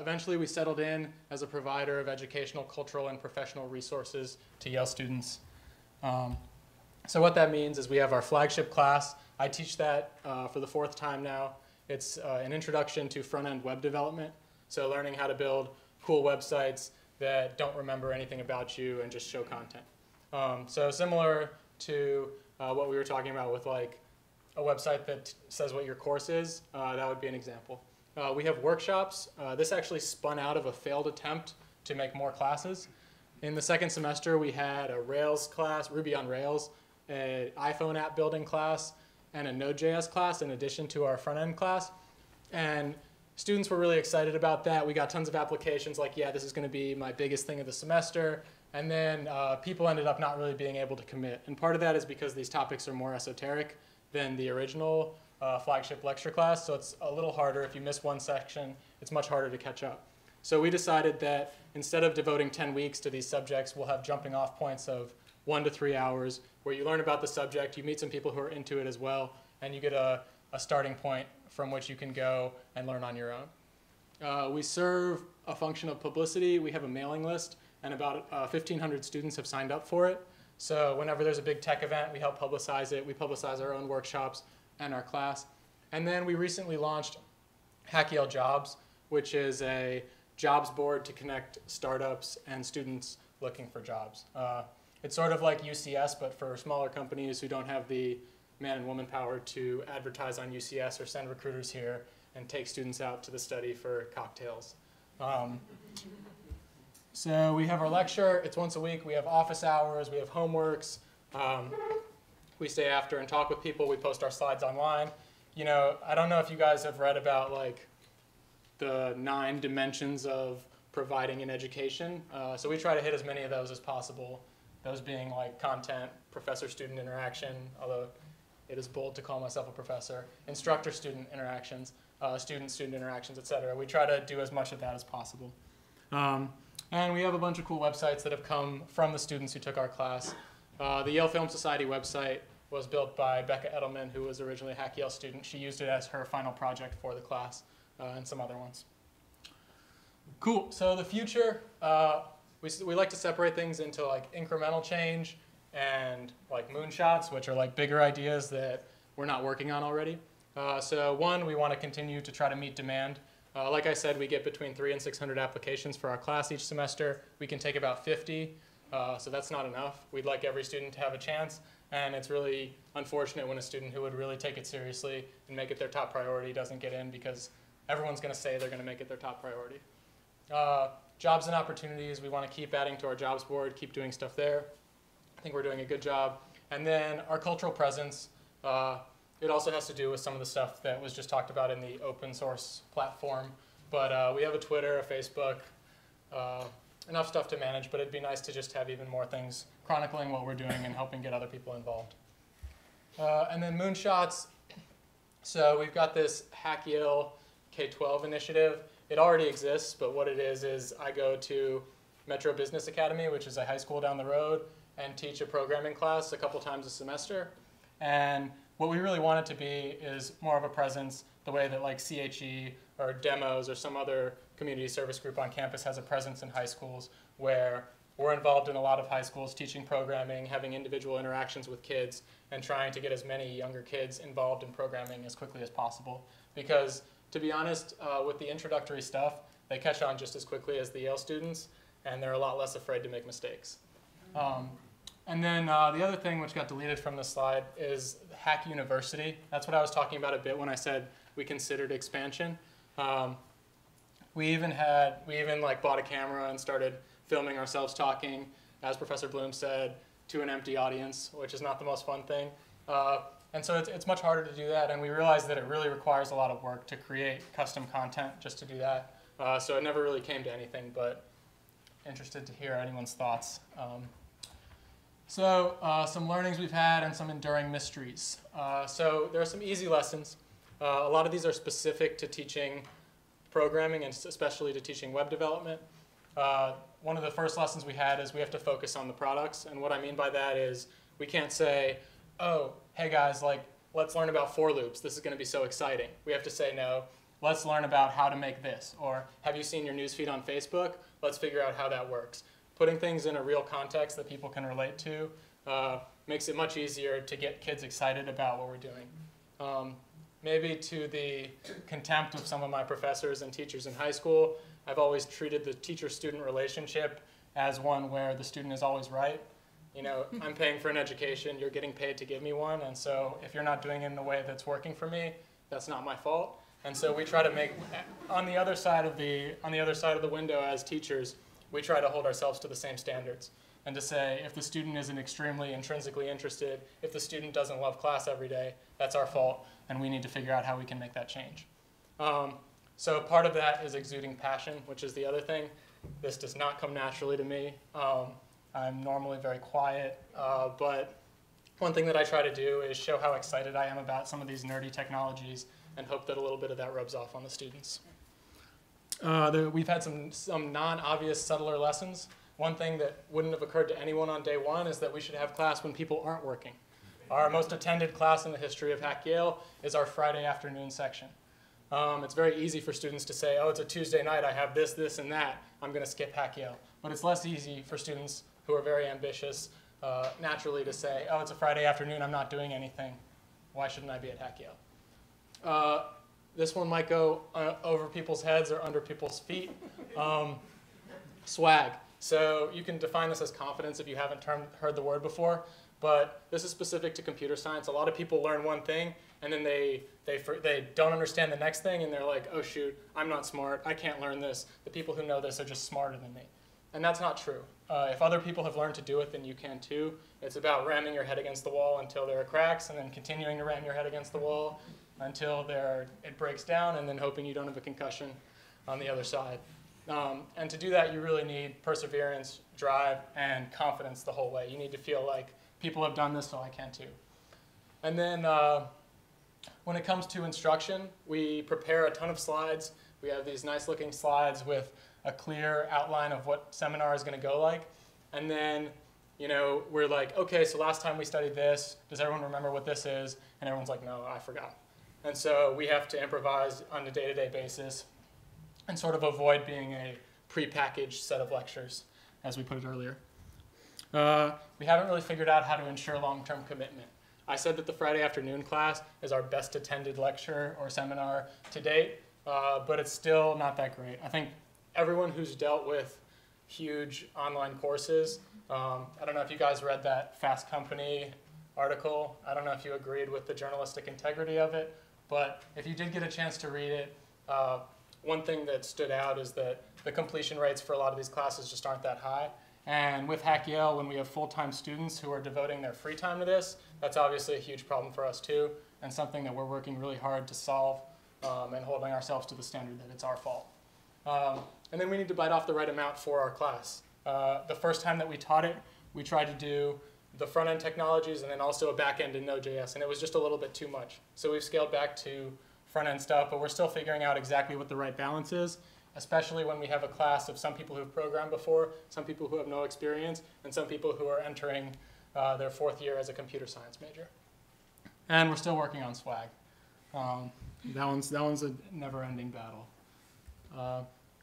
Eventually, we settled in as a provider of educational, cultural, and professional resources to Yale students. So what that means is we have our flagship class. I teach that for the 4th time now. It's an introduction to front-end web development, so learning how to build cool websites that don't remember anything about you and just show content. So similar to what we were talking about with like a website that says what your course is, that would be an example. We have workshops. This actually spun out of a failed attempt to make more classes. In the 2nd semester, we had a Rails class, Ruby on Rails, an iPhone app building class, and a Node.js class in addition to our front-end class. And students were really excited about that. We got tons of applications like, yeah, this is going to be my biggest thing of the semester. And then people ended up not really being able to commit. And part of that is because these topics are more esoteric than the original flagship lecture class. So it's a little harder. If you miss one section, it's much harder to catch up. So we decided that instead of devoting 10 weeks to these subjects, we'll have jumping off points of 1 to 3 hours where you learn about the subject, you meet some people who are into it as well, and you get a starting point from which you can go and learn on your own. We serve a function of publicity. We have a mailing list, and about 1,500 students have signed up for it. So whenever there's a big tech event, we help publicize it. We publicize our own workshops and our class. And then we recently launched HackYale Jobs, which is a jobs board to connect startups and students looking for jobs. It's sort of like UCS, but for smaller companies who don't have the man and woman power to advertise on UCS or send recruiters here and take students out to the study for cocktails. So we have our lecture. It's once a week. We have office hours. We have homeworks. We stay after and talk with people. We post our slides online. You know, I don't know if you guys have read about like the 9 dimensions of providing an education. So we try to hit as many of those as possible. Those being like content, professor-student interaction, although it is bold to call myself a professor, instructor-student interactions, student-student interactions, et cetera. We try to do as much of that as possible. And we have a bunch of cool websites that have come from the students who took our class. The Yale Film Society website was built by Becca Edelman, who was originally a HackYale student. She used it as her final project for the class, and some other ones. Cool. So the future, we like to separate things into like incremental change and like moonshots, which are like bigger ideas that we're not working on already. So one, we want to continue to try to meet demand. Like I said, we get between 300 and 600 applications for our class each semester. We can take about 50, so that's not enough. We'd like every student to have a chance, and it's really unfortunate when a student who would really take it seriously and make it their top priority doesn't get in, because everyone's going to say they're going to make it their top priority. Jobs and opportunities, we want to keep adding to our jobs board, keep doing stuff there. I think we're doing a good job. And then our cultural presence, it also has to do with some of the stuff that was just talked about in the open source platform. But we have a Twitter, a Facebook, enough stuff to manage, but it'd be nice to just have even more things chronicling what we're doing and helping get other people involved. And then moonshots. So we've got this HackYale K-12 initiative. It already exists, but what it is I go to Metro Business Academy, which is a high school down the road, and teach a programming class a couple times a semester. And what we really want it to be is more of a presence the way that like CHE or Demos or some other community service group on campus has a presence in high schools, where we're involved in a lot of high schools teaching programming, having individual interactions with kids, and trying to get as many younger kids involved in programming as quickly as possible. Because to be honest, with the introductory stuff, they catch on just as quickly as the Yale students, and they're a lot less afraid to make mistakes. And then the other thing which got deleted from the slide is Hack University. That's what I was talking about a bit when I said we considered expansion. We even like bought a camera and started filming ourselves talking, as Professor Bloom said, to an empty audience, which is not the most fun thing. And so it's much harder to do that, and we realized that it really requires a lot of work to create custom content just to do that. So it never really came to anything, but interested to hear anyone's thoughts. So some learnings we've had and some enduring mysteries. So there are some easy lessons. A lot of these are specific to teaching programming and especially to teaching web development. One of the first lessons we had is we have to focus on the products. And what I mean by that is we can't say, oh, hey guys, like, let's learn about for loops. This is going to be so exciting. We have to say, no, let's learn about how to make this. Or have you seen your newsfeed on Facebook? Let's figure out how that works. Putting things in a real context that people can relate to makes it much easier to get kids excited about what we're doing. Maybe to the contempt of some of my professors and teachers in high school, I've always treated the teacher-student relationship as one where the student is always right. You know, I'm paying for an education, you're getting paid to give me one, and so if you're not doing it in the way that's working for me, that's not my fault. And so we try to make, on the other side of the window as teachers, we try to hold ourselves to the same standards. And to say, if the student isn't extremely intrinsically interested, if the student doesn't love class every day, that's our fault, and we need to figure out how we can make that change. So part of that is exuding passion, which is the other thing. This does not come naturally to me. I'm normally very quiet, but one thing that I try to do is show how excited I am about some of these nerdy technologies and hope that a little bit of that rubs off on the students. We've had some non-obvious, subtler lessons. One thing that wouldn't have occurred to anyone on day one is that we should have class when people aren't working. Our most attended class in the history of HackYale is our Friday afternoon section. It's very easy for students to say, oh, it's a Tuesday night, I have this, this, and that, I'm going to skip HackYale. But it's less easy for students who are very ambitious naturally to say, oh, it's a Friday afternoon, I'm not doing anything. Why shouldn't I be at HackYale? This one might go over people's heads or under people's feet. Swag. So you can define this as confidence if you haven't heard the word before, but this is specific to computer science. A lot of people learn one thing, and then they don't understand the next thing, and they're like, oh shoot, I'm not smart, I can't learn this. The people who know this are just smarter than me. And that's not true. If other people have learned to do it, then you can too. It's about ramming your head against the wall until there are cracks, and then continuing to ram your head against the wall until it breaks down, and then hoping you don't have a concussion on the other side. And to do that, you really need perseverance, drive, and confidence the whole way. You need to feel like people have done this, so I can too. And then when it comes to instruction, we prepare a ton of slides. We have these nice looking slides with a clear outline of what seminar is going to go like. And then You know, we're like, okay, so last time we studied this, does everyone remember what this is? And everyone's like, no, I forgot. And so we have to improvise on a day-to-day basis and sort of avoid being a prepackaged set of lectures, as we put it earlier. We haven't really figured out how to ensure long-term commitment. I said that the Friday afternoon class is our best attended lecture or seminar to date, but it's still not that great. I think everyone who's dealt with huge online courses, I don't know if you guys read that Fast Company article. I don't know if you agreed with the journalistic integrity of it, but if you did get a chance to read it, one thing that stood out is that the completion rates for a lot of these classes just aren't that high. And with HackYale, when we have full-time students who are devoting their free time to this, that's obviously a huge problem for us too, and something that we're working really hard to solve and holding ourselves to the standard that it's our fault. And then we need to bite off the right amount for our class. The first time that we taught it, we tried to do the front-end technologies and then also a back-end in Node.js, and it was just a little bit too much. So we've scaled back to front-end stuff, but we're still figuring out exactly what the right balance is, especially when we have a class of some people who've programmed before, some people who have no experience, and some people who are entering their 4th year as a computer science major. And we're still working on swag. That one's a never-ending battle.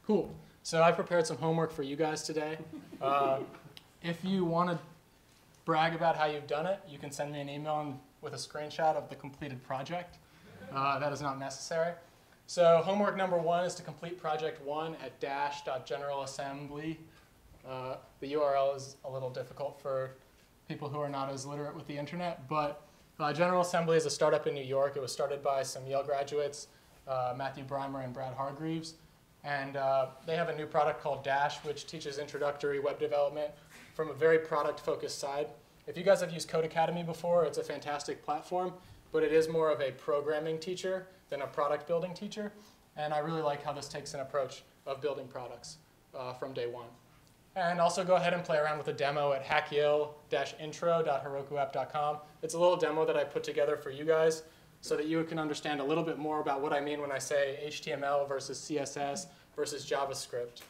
Cool. So I prepared some homework for you guys today. If you want to brag about how you've done it, you can send me an email with a screenshot of the completed project. That is not necessary. So homework number 1 is to complete project 1 at dash.generalassembly. The URL is a little difficult for people who are not as literate with the internet, but General Assembly is a startup in New York. It was started by some Yale graduates, Matthew Breimer and Brad Hargreaves. And they have a new product called Dash, which teaches introductory web development from a very product-focused side. If you guys have used Code Academy before, it's a fantastic platform, but it is more of a programming teacher than a product building teacher. And I really like how this takes an approach of building products from day one. And also go ahead and play around with a demo at hackyale-intro.herokuapp.com. It's a little demo that I put together for you guys so that you can understand a little bit more about what I mean when I say HTML versus CSS versus JavaScript.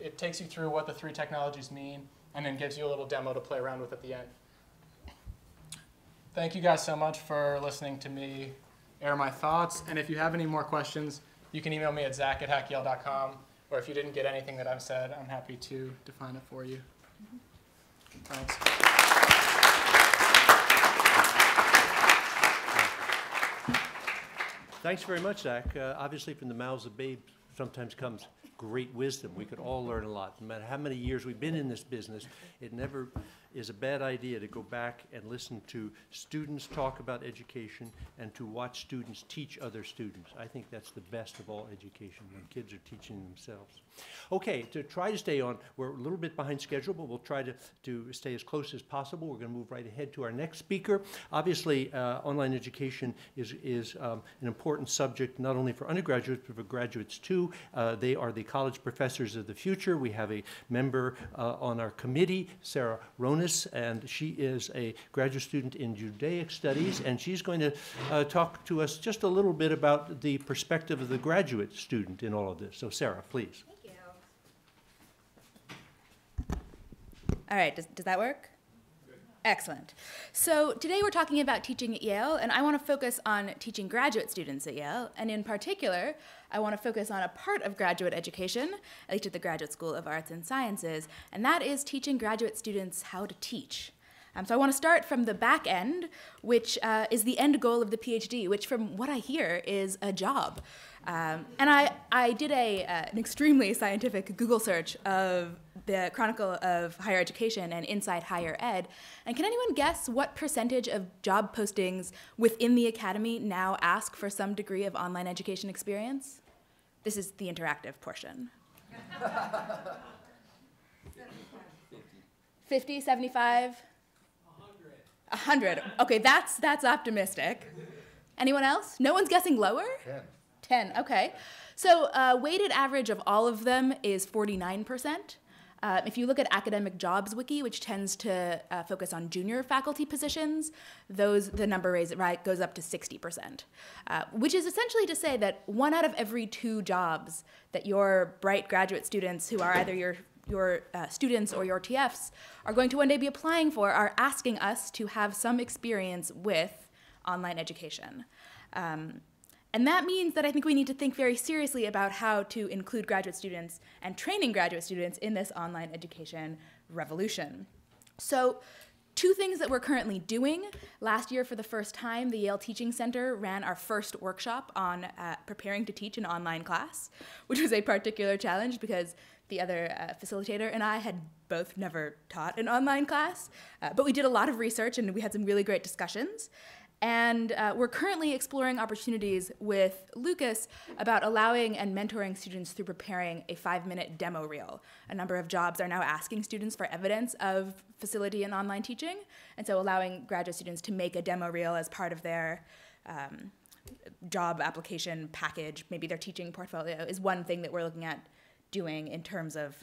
It takes you through what the 3 technologies mean and then gives you a little demo to play around with at the end. Thank you guys so much for listening to me air my thoughts. And if you have any more questions, you can email me at zach@hackyale.com. Or if you didn't get anything that I've said, I'm happy to define it for you. Thanks. Thanks very much, Zach. Obviously, from the mouths of babes sometimes comes great wisdom. We could all learn a lot. No matter how many years we've been in this business, it never is a bad idea to go back and listen to students talk about education and to watch students teach other students. I think that's the best of all education, when kids are teaching themselves. Okay, to try to stay on, we're a little bit behind schedule, but we'll try to stay as close as possible. We're going to move right ahead to our next speaker. Obviously, online education is an important subject, not only for undergraduates, but for graduates too. They are the college professors of the future. We have a member on our committee, Sara Ronis, and she is a graduate student in Judaic Studies, and she's going to talk to us just a little bit about the perspective of the graduate student in all of this. So Sara, please. Thank you. All right, does that work? Good. Excellent. So today we're talking about teaching at Yale, and I want to focus on teaching graduate students at Yale, and in particular, I want to focus on a part of graduate education, at least at the Graduate School of Arts and Sciences, and that is teaching graduate students how to teach. So I want to start from the back end, which is the end goal of the PhD, which from what I hear is a job. And I did an extremely scientific Google search of the Chronicle of Higher Education and Inside Higher Ed. And can anyone guess what percentage of job postings within the academy now ask for some degree of online education experience? This is the interactive portion. 50, 75? 100. Okay, that's optimistic. Anyone else? No one's guessing lower? 10, okay. So weighted average of all of them is 49%. If you look at Academic Jobs Wiki, which tends to focus on junior faculty positions, the number goes up to 60%, which is essentially to say that 1 out of every 2 jobs that your bright graduate students who are either your your students or your TFs are going to one day be applying for are asking us to have some experience with online education. And that means that I think we need to think very seriously about how to include graduate students and training graduate students in this online education revolution. So, two things that we're currently doing. Last year, for the first time, the Yale Teaching Center ran our first workshop on preparing to teach an online class, which was a particular challenge because the other facilitator and I had both never taught an online class. But we did a lot of research and we had some really great discussions. And we're currently exploring opportunities with Lucas about allowing and mentoring students through preparing a 5-minute demo reel. A number of jobs are now asking students for evidence of facility in online teaching, and so allowing graduate students to make a demo reel as part of their job application package, maybe their teaching portfolio, is one thing that we're looking at doing in terms of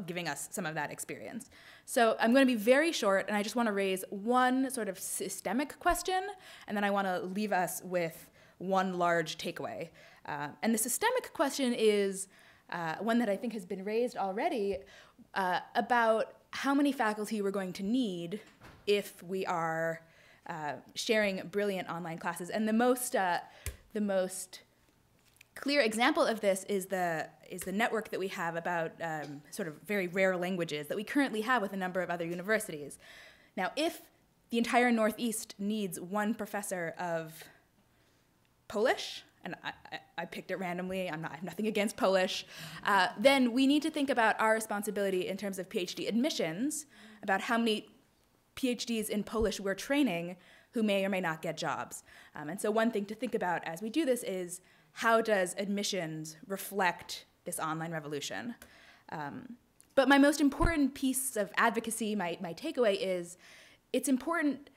giving us some of that experience. So I'm going to be very short, and I just want to raise one sort of systemic question, and then I want to leave us with one large takeaway. And the systemic question is one that I think has been raised already about how many faculty we're going to need if we are sharing brilliant online classes. And the most clear example of this is the network that we have about sort of very rare languages that we currently have with a number of other universities. Now, if the entire Northeast needs one professor of Polish, and I picked it randomly, I have nothing against Polish, then we need to think about our responsibility in terms of PhD admissions, about how many PhDs in Polish we're training who may or may not get jobs. And so one thing to think about as we do this is, how does admissions reflect this online revolution? But my most important piece of advocacy, my takeaway is, it's important,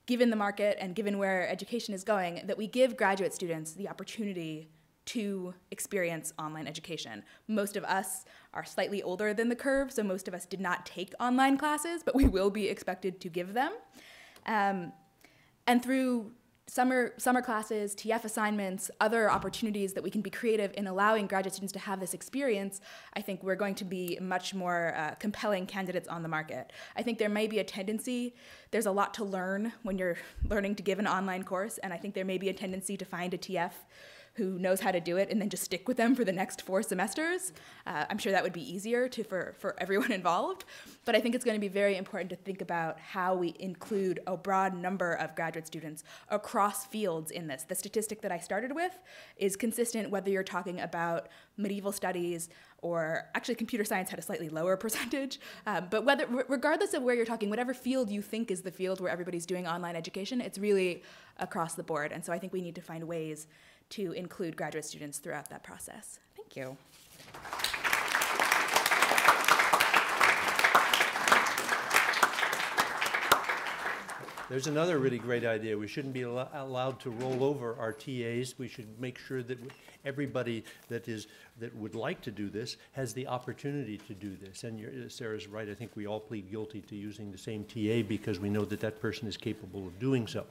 given the market and given where education is going, that we give graduate students the opportunity to experience online education. Most of us are slightly older than the curve, so most of us did not take online classes, but we will be expected to give them. And through summer classes, TF assignments, other opportunities that we can be creative in allowing graduate students to have this experience, I think we're going to be much more compelling candidates on the market. I think there may be a tendency, there's a lot to learn when you're learning to give an online course, and I think there may be a tendency to find a TF who knows how to do it and then just stick with them for the next 4 semesters. I'm sure that would be easier for everyone involved, but I think it's going to be very important to think about how we include a broad number of graduate students across fields in this. The statistic that I started with is consistent whether you're talking about medieval studies or actually computer science had a slightly lower percentage, but regardless of where you're talking, whatever field you think is the field where everybody's doing online education, it's really across the board. And so I think we need to find ways to include graduate students throughout that process. Thank you. There's another really great idea. We shouldn't be allowed to roll over our TAs. We should make sure that everybody that would like to do this has the opportunity to do this. And Sarah's right. I think we all plead guilty to using the same TA because we know that that person is capable of doing so.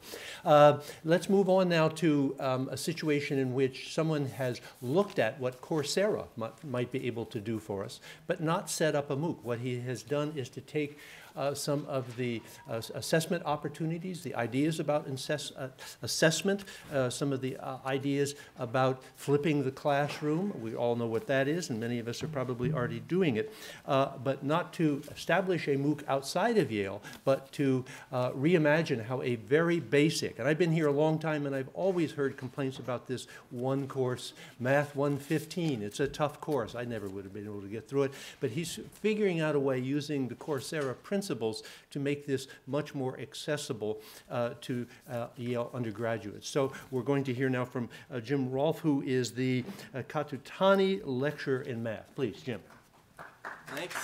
Let's move on now to a situation in which someone has looked at what Coursera might be able to do for us, but not set up a MOOC. What he has done is to take some of the assessment opportunities, the ideas about assessment, some of the ideas about flipping the classroom. We all know what that is, and many of us are probably already doing it, but not to establish a MOOC outside of Yale, but to reimagine how a very basic, and I've been here a long time and I've always heard complaints about this one course, Math 115. It's a tough course. I never would have been able to get through it, but he's figuring out a way using the Coursera principles to make this much more accessible to Yale undergraduates. So we're going to hear now from Jim Rolf, who is the Katutani Lecturer in Math. Please, Jim. Thanks.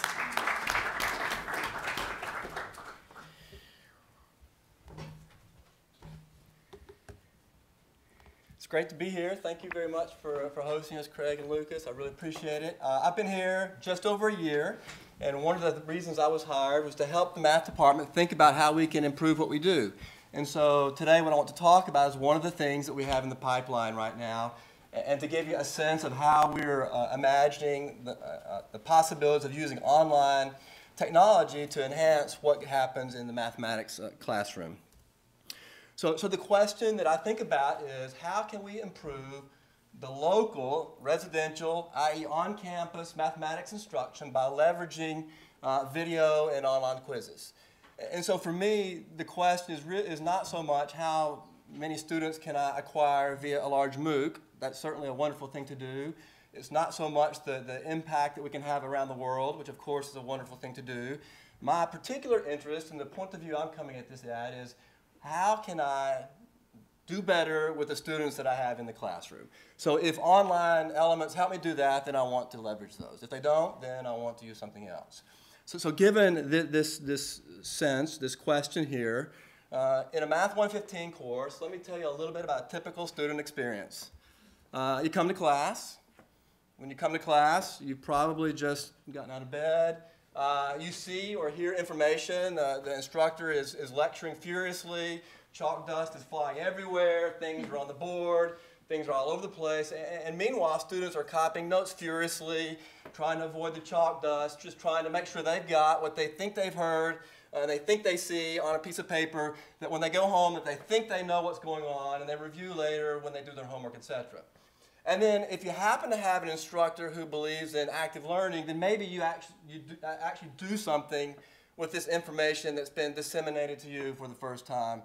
It's great to be here. Thank you very much for hosting us, Craig and Lucas. I really appreciate it. I've been here just over a year, and one of the reasons I was hired was to help the math department think about how we can improve what we do. And so today what I want to talk about is one of the things that we have in the pipeline right now, and to give you a sense of how we're imagining the possibilities of using online technology to enhance what happens in the mathematics classroom. So the question that I think about is, how can we improve the local, residential, i.e. on-campus mathematics instruction by leveraging video and online quizzes? And so for me, the question is not so much how many students can I acquire via a large MOOC. That's certainly a wonderful thing to do. It's not so much the impact that we can have around the world, which of course is a wonderful thing to do. My particular interest and the point of view I'm coming at this at is, how can I do better with the students that I have in the classroom? So if online elements help me do that, then I want to leverage those. If they don't, then I want to use something else. So given this sense, this question here, in a Math 115 course, let me tell you a little bit about a typical student experience. You come to class. When you come to class, you've probably just gotten out of bed. You see or hear information. The instructor is lecturing furiously. Chalk dust is flying everywhere. Things are on the board. Things are all over the place. And meanwhile, students are copying notes furiously, trying to avoid the chalk dust, just trying to make sure they've got what they think they've heard, they think they see on a piece of paper, that when they go home that they think they know what's going on, and they review later when they do their homework, etc. And then if you happen to have an instructor who believes in active learning, then maybe you actually do something with this information that's been disseminated to you for the first time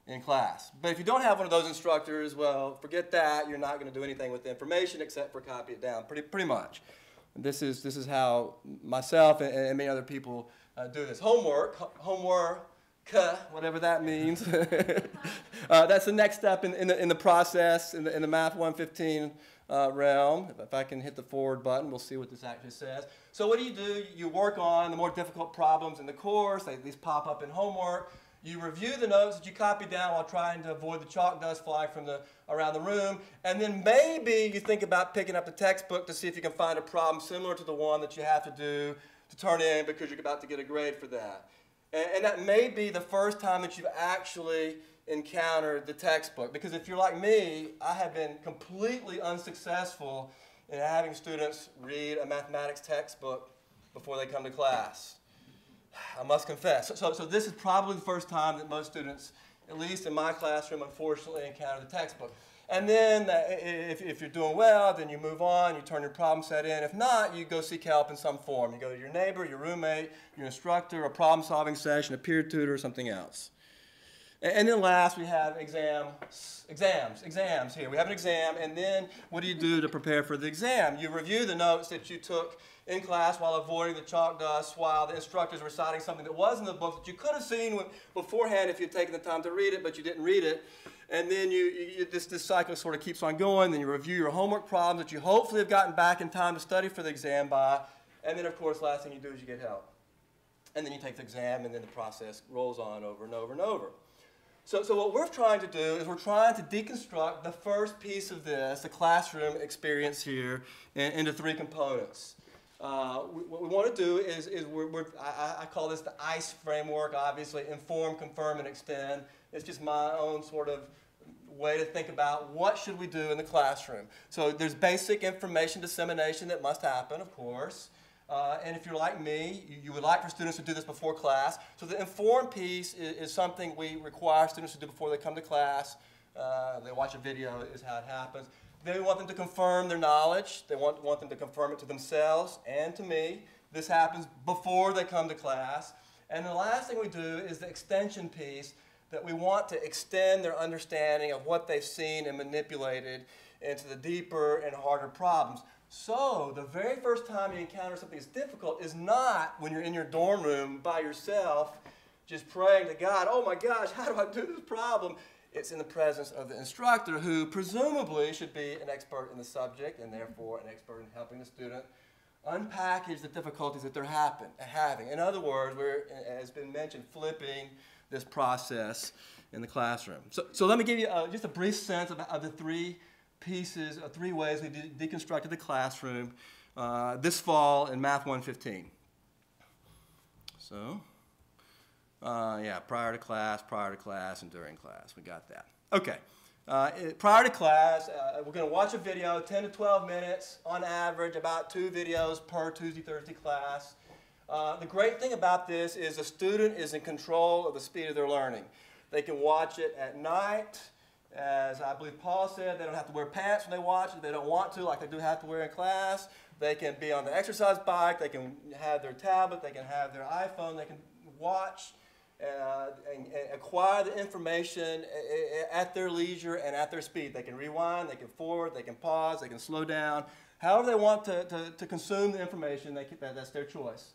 in class. But if you don't have one of those instructors, well, forget that. You're not going to do anything with the information except for copy it down, pretty much. This is how myself and many other people do this. Homework, whatever that means. That's the next step in the process, in the Math 115 realm. If I can hit the forward button, we'll see what this actually says. So what do? You work on the more difficult problems in the course. These pop up in homework. You review the notes that you copied down while trying to avoid the chalk dust flying from around the room. And then maybe you think about picking up the textbook to see if you can find a problem similar to the one that you have to do to turn in because you're about to get a grade for that. And that may be the first time that you've actually encountered the textbook. Because if you're like me, I have been completely unsuccessful in having students read a mathematics textbook before they come to class. I must confess. So this is probably the first time that most students, at least in my classroom, unfortunately encounter the textbook. And then if you're doing well, then you move on, you turn your problem set in. If not, you go seek help in some form. You go to your neighbor, your roommate, your instructor, a problem-solving session, a peer tutor, or something else. And then last, we have exams here. We have an exam, and then what do you do to prepare for the exam? You review the notes that you took in class while avoiding the chalk dust, while the instructors were reciting something that was in the book that you could have seen beforehand if you'd taken the time to read it, but you didn't read it. And then this cycle sort of keeps on going. Then you review your homework problems that you hopefully have gotten back in time to study for the exam by. And then, of course, last thing you do is you get help. And then you take the exam, and then the process rolls on over and over and over. So what we're trying to do is we're trying to deconstruct the first piece of this, the classroom experience here, into three components. What we want to do is I call this the ICE framework, obviously, inform, confirm, and extend. It's just my own sort of way to think about what should we do in the classroom. So there's basic information dissemination that must happen, of course. And if you're like me, you would like for students to do this before class. So the inform piece is something we require students to do before they come to class. They watch a video is how it happens. Then we want them to confirm their knowledge. They want them to confirm it to themselves and to me. This happens before they come to class. And the last thing we do is the extension piece, that we want to extend their understanding of what they've seen and manipulated into the deeper and harder problems. So the very first time you encounter something that's difficult is not when you're in your dorm room by yourself just praying to God, oh my gosh, how do I do this problem? It's in the presence of the instructor, who presumably should be an expert in the subject and therefore an expert in helping the student unpackage the difficulties that they're having. In other words, we're, as has been mentioned, flipping this process in the classroom. So let me give you just a brief sense of the three pieces, three ways we deconstructed the classroom this fall in Math 115. So, yeah, prior to class, and during class. We got that. Okay. Prior to class, we're going to watch a video, 10 to 12 minutes on average, about 2 videos per Tuesday, Thursday class. The great thing about this is the student is in control of the speed of their learning. They can watch it at night. As I believe Paul said, they don't have to wear pants when they watch it if they don't want to, like they do have to wear in class. They can be on the exercise bike, they can have their tablet, they can have their iPhone, they can watch and acquire the information at their leisure and at their speed. They can rewind, they can forward, they can pause, they can slow down. However they want to consume the information, that's their choice.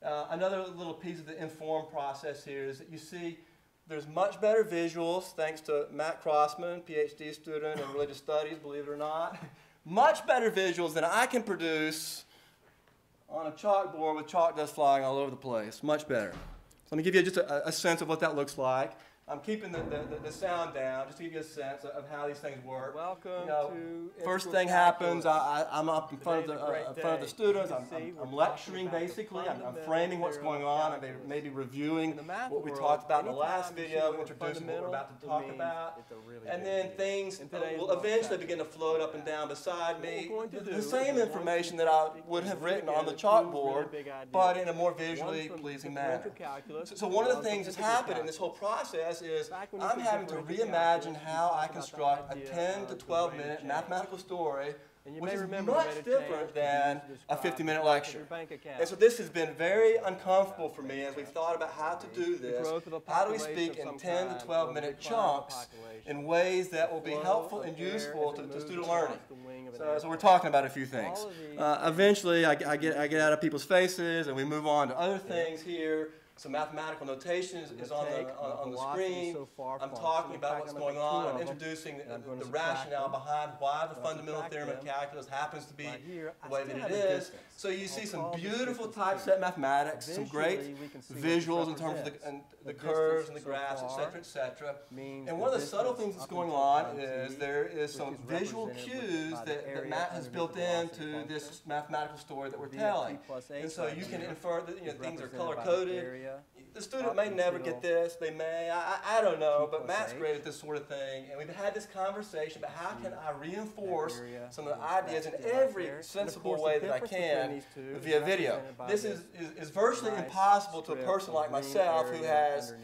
Another little piece of the informed process here is that you see there's much better visuals, thanks to Matt Crossman, PhD student in religious studies, believe it or not. Much better visuals than I can produce on a chalkboard with chalk dust flying all over the place. Much better. So let me give you just a sense of what that looks like. I'm keeping the sound down just to give you a sense of how these things work. Welcome to first thing happens, I'm up in front of the students. I'm lecturing basically. I'm framing what's going on. I'm maybe reviewing what we talked about in the last video, introducing what we're about to talk about. And then things will eventually begin to float up and down beside me. The same information that I would have written on the chalkboard, but in a more visually pleasing manner. So one of the things that's happened in this whole process is I'm having to reimagine how I construct a 10 to 12 minute mathematical story, which is much different than a 50-minute lecture. And so this has been very uncomfortable for me as we've thought about how to do this. How do we speak in 10 to 12 minute chunks in ways that will be helpful and useful to student learning? So we're talking about a few things. Eventually I get out of people's faces and we move on to other things here. So mathematical notation is on the screen. I'm talking about what's going on. I'm introducing the rationale behind why the fundamental theorem of calculus happens to be the way that it is. So you see some beautiful typeset mathematics, some great visuals in terms of the curves and the graphs, et cetera. And one of the subtle things that's going on is there is some visual cues that Matt has built into this mathematical story that we're telling. And so you can infer that things are color-coded. The student may never get this, they may, I don't know, but Matt's great at this sort of thing, and we've had this conversation about how can I reinforce some of the ideas in every sensible way that I can via video. This is virtually impossible to a person like myself who has,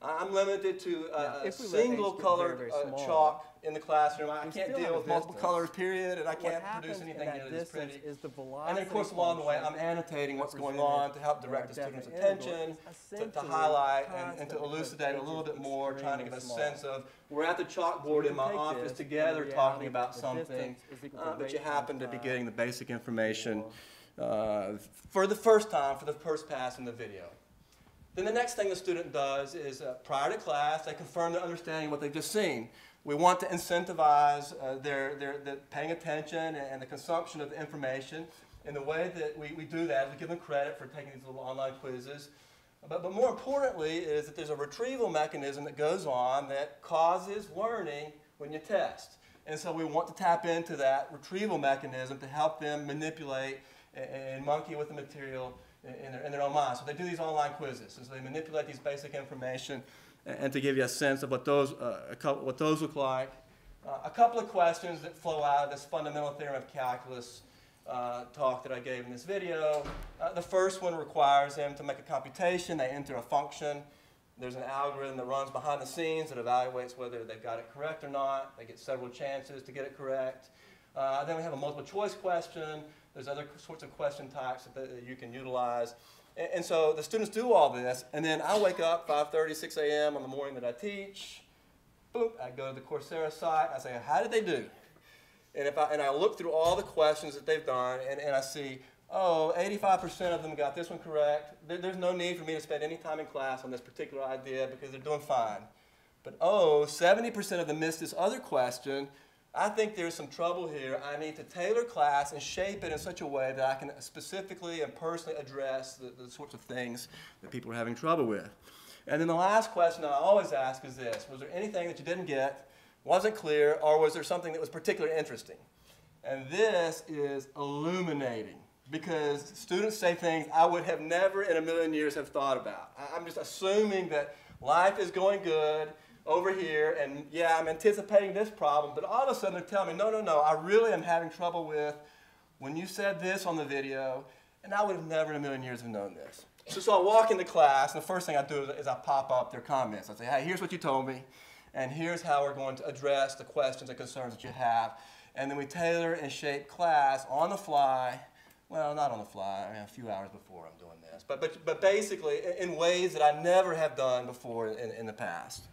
I'm limited to a single colored chalk in the classroom. I can't deal with multiple colors, period, and I can't produce anything that's pretty. And then, of course, along the way, I'm annotating what's going on to help direct the student's attention, to highlight and to elucidate a little bit more, trying to get a sense of, we're at the chalkboard in my office together talking about something, but you happen to be getting the basic information for the first time, for the first pass in the video. Then the next thing the student does is, prior to class, they confirm their understanding of what they've just seen. We want to incentivize their paying attention and the consumption of the information. And the way that we do that is we give them credit for taking these little online quizzes. But more importantly is that there's a retrieval mechanism that goes on that causes learning when you test. And so we want to tap into that retrieval mechanism to help them manipulate and monkey with the material in their own mind. So they do these online quizzes, and so they manipulate these basic information, and to give you a sense of what those look like. A couple of questions that flow out of this fundamental theorem of calculus talk that I gave in this video. The first one requires them to make a computation. They enter a function. There's an algorithm that runs behind the scenes that evaluates whether they've got it correct or not. They get several chances to get it correct. Then we have a multiple choice question. There's other sorts of question types that you can utilize. And so the students do all this, and then I wake up 5:30, 6 a.m. on the morning that I teach. Boom, I go to the Coursera site. I say, how did they do? And I look through all the questions that they've done, and I see, oh, 85% of them got this one correct. There's no need for me to spend any time in class on this particular idea because they're doing fine. But oh, 70% of them missed this other question. I think there's some trouble here. I need to tailor class and shape it in such a way that I can specifically and personally address the sorts of things that people are having trouble with. And then the last question I always ask is this: was there anything that you didn't get, wasn't clear, or was there something that was particularly interesting? And this is illuminating because students say things I would have never in a million years have thought about. I'm just assuming that life is going good. over here, and yeah, I'm anticipating this problem, but all of a sudden they're telling me, no, no, no, I really am having trouble with when you said this on the video, and I would have never in a million years have known this. So I walk into class, and the first thing I do is I pop up their comments. I say, hey, here's what you told me, and here's how we're going to address the questions and concerns that you have. And then we tailor and shape class on the fly. Well, not on the fly, I mean, a few hours before I'm doing this. But basically in ways that I never have done before in the past.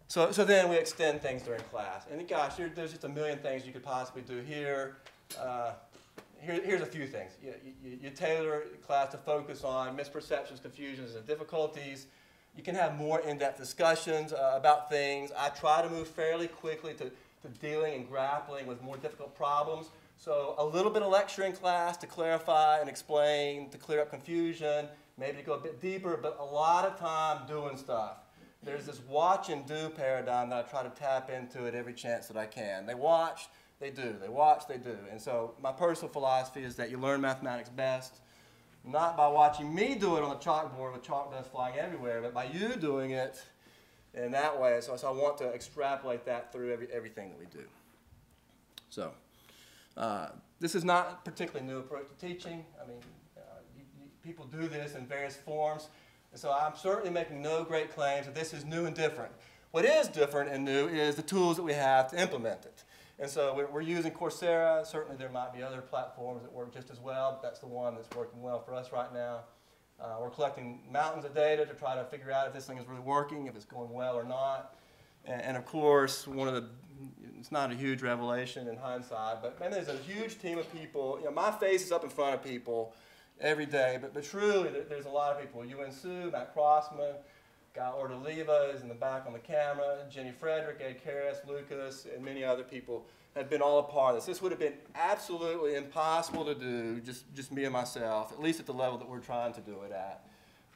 So then we extend things during class. And gosh, there's just a million things you could possibly do here. Here's a few things. You tailor class to focus on misperceptions, confusions, and difficulties. You can have more in-depth discussions about things. I try to move fairly quickly to dealing and grappling with more difficult problems. So a little bit of lecture in class to clarify and explain, to clear up confusion, maybe to go a bit deeper, but a lot of time doing stuff. There's this watch and do paradigm that I try to tap into at every chance that I can. They watch, they do. They watch, they do. And so my personal philosophy is that you learn mathematics best, not by watching me do it on the chalkboard with chalk dust flying everywhere, but by you doing it in that way. So I want to extrapolate that through everything that we do. So this is not a particularly new approach to teaching. I mean, people do this in various forms. And so I'm certainly making no great claims that this is new and different. What is different and new is the tools that we have to implement it. And so we're using Coursera. Certainly there might be other platforms that work just as well, but that's the one that's working well for us right now. We're collecting mountains of data to try to figure out if this thing is really working, if it's going well or not. And of course, it's not a huge revelation in hindsight, but man, there's a huge team of people. You know, my face is up in front of people every day, but truly there's a lot of people. Yuen Su, Matt Crossman, Guy Ordoliva is in the back on the camera, Jenny Frederick, Ed Karras, Lucas, and many other people have been all a part of this. This would have been absolutely impossible to do, just me and myself, at least at the level that we're trying to do it at.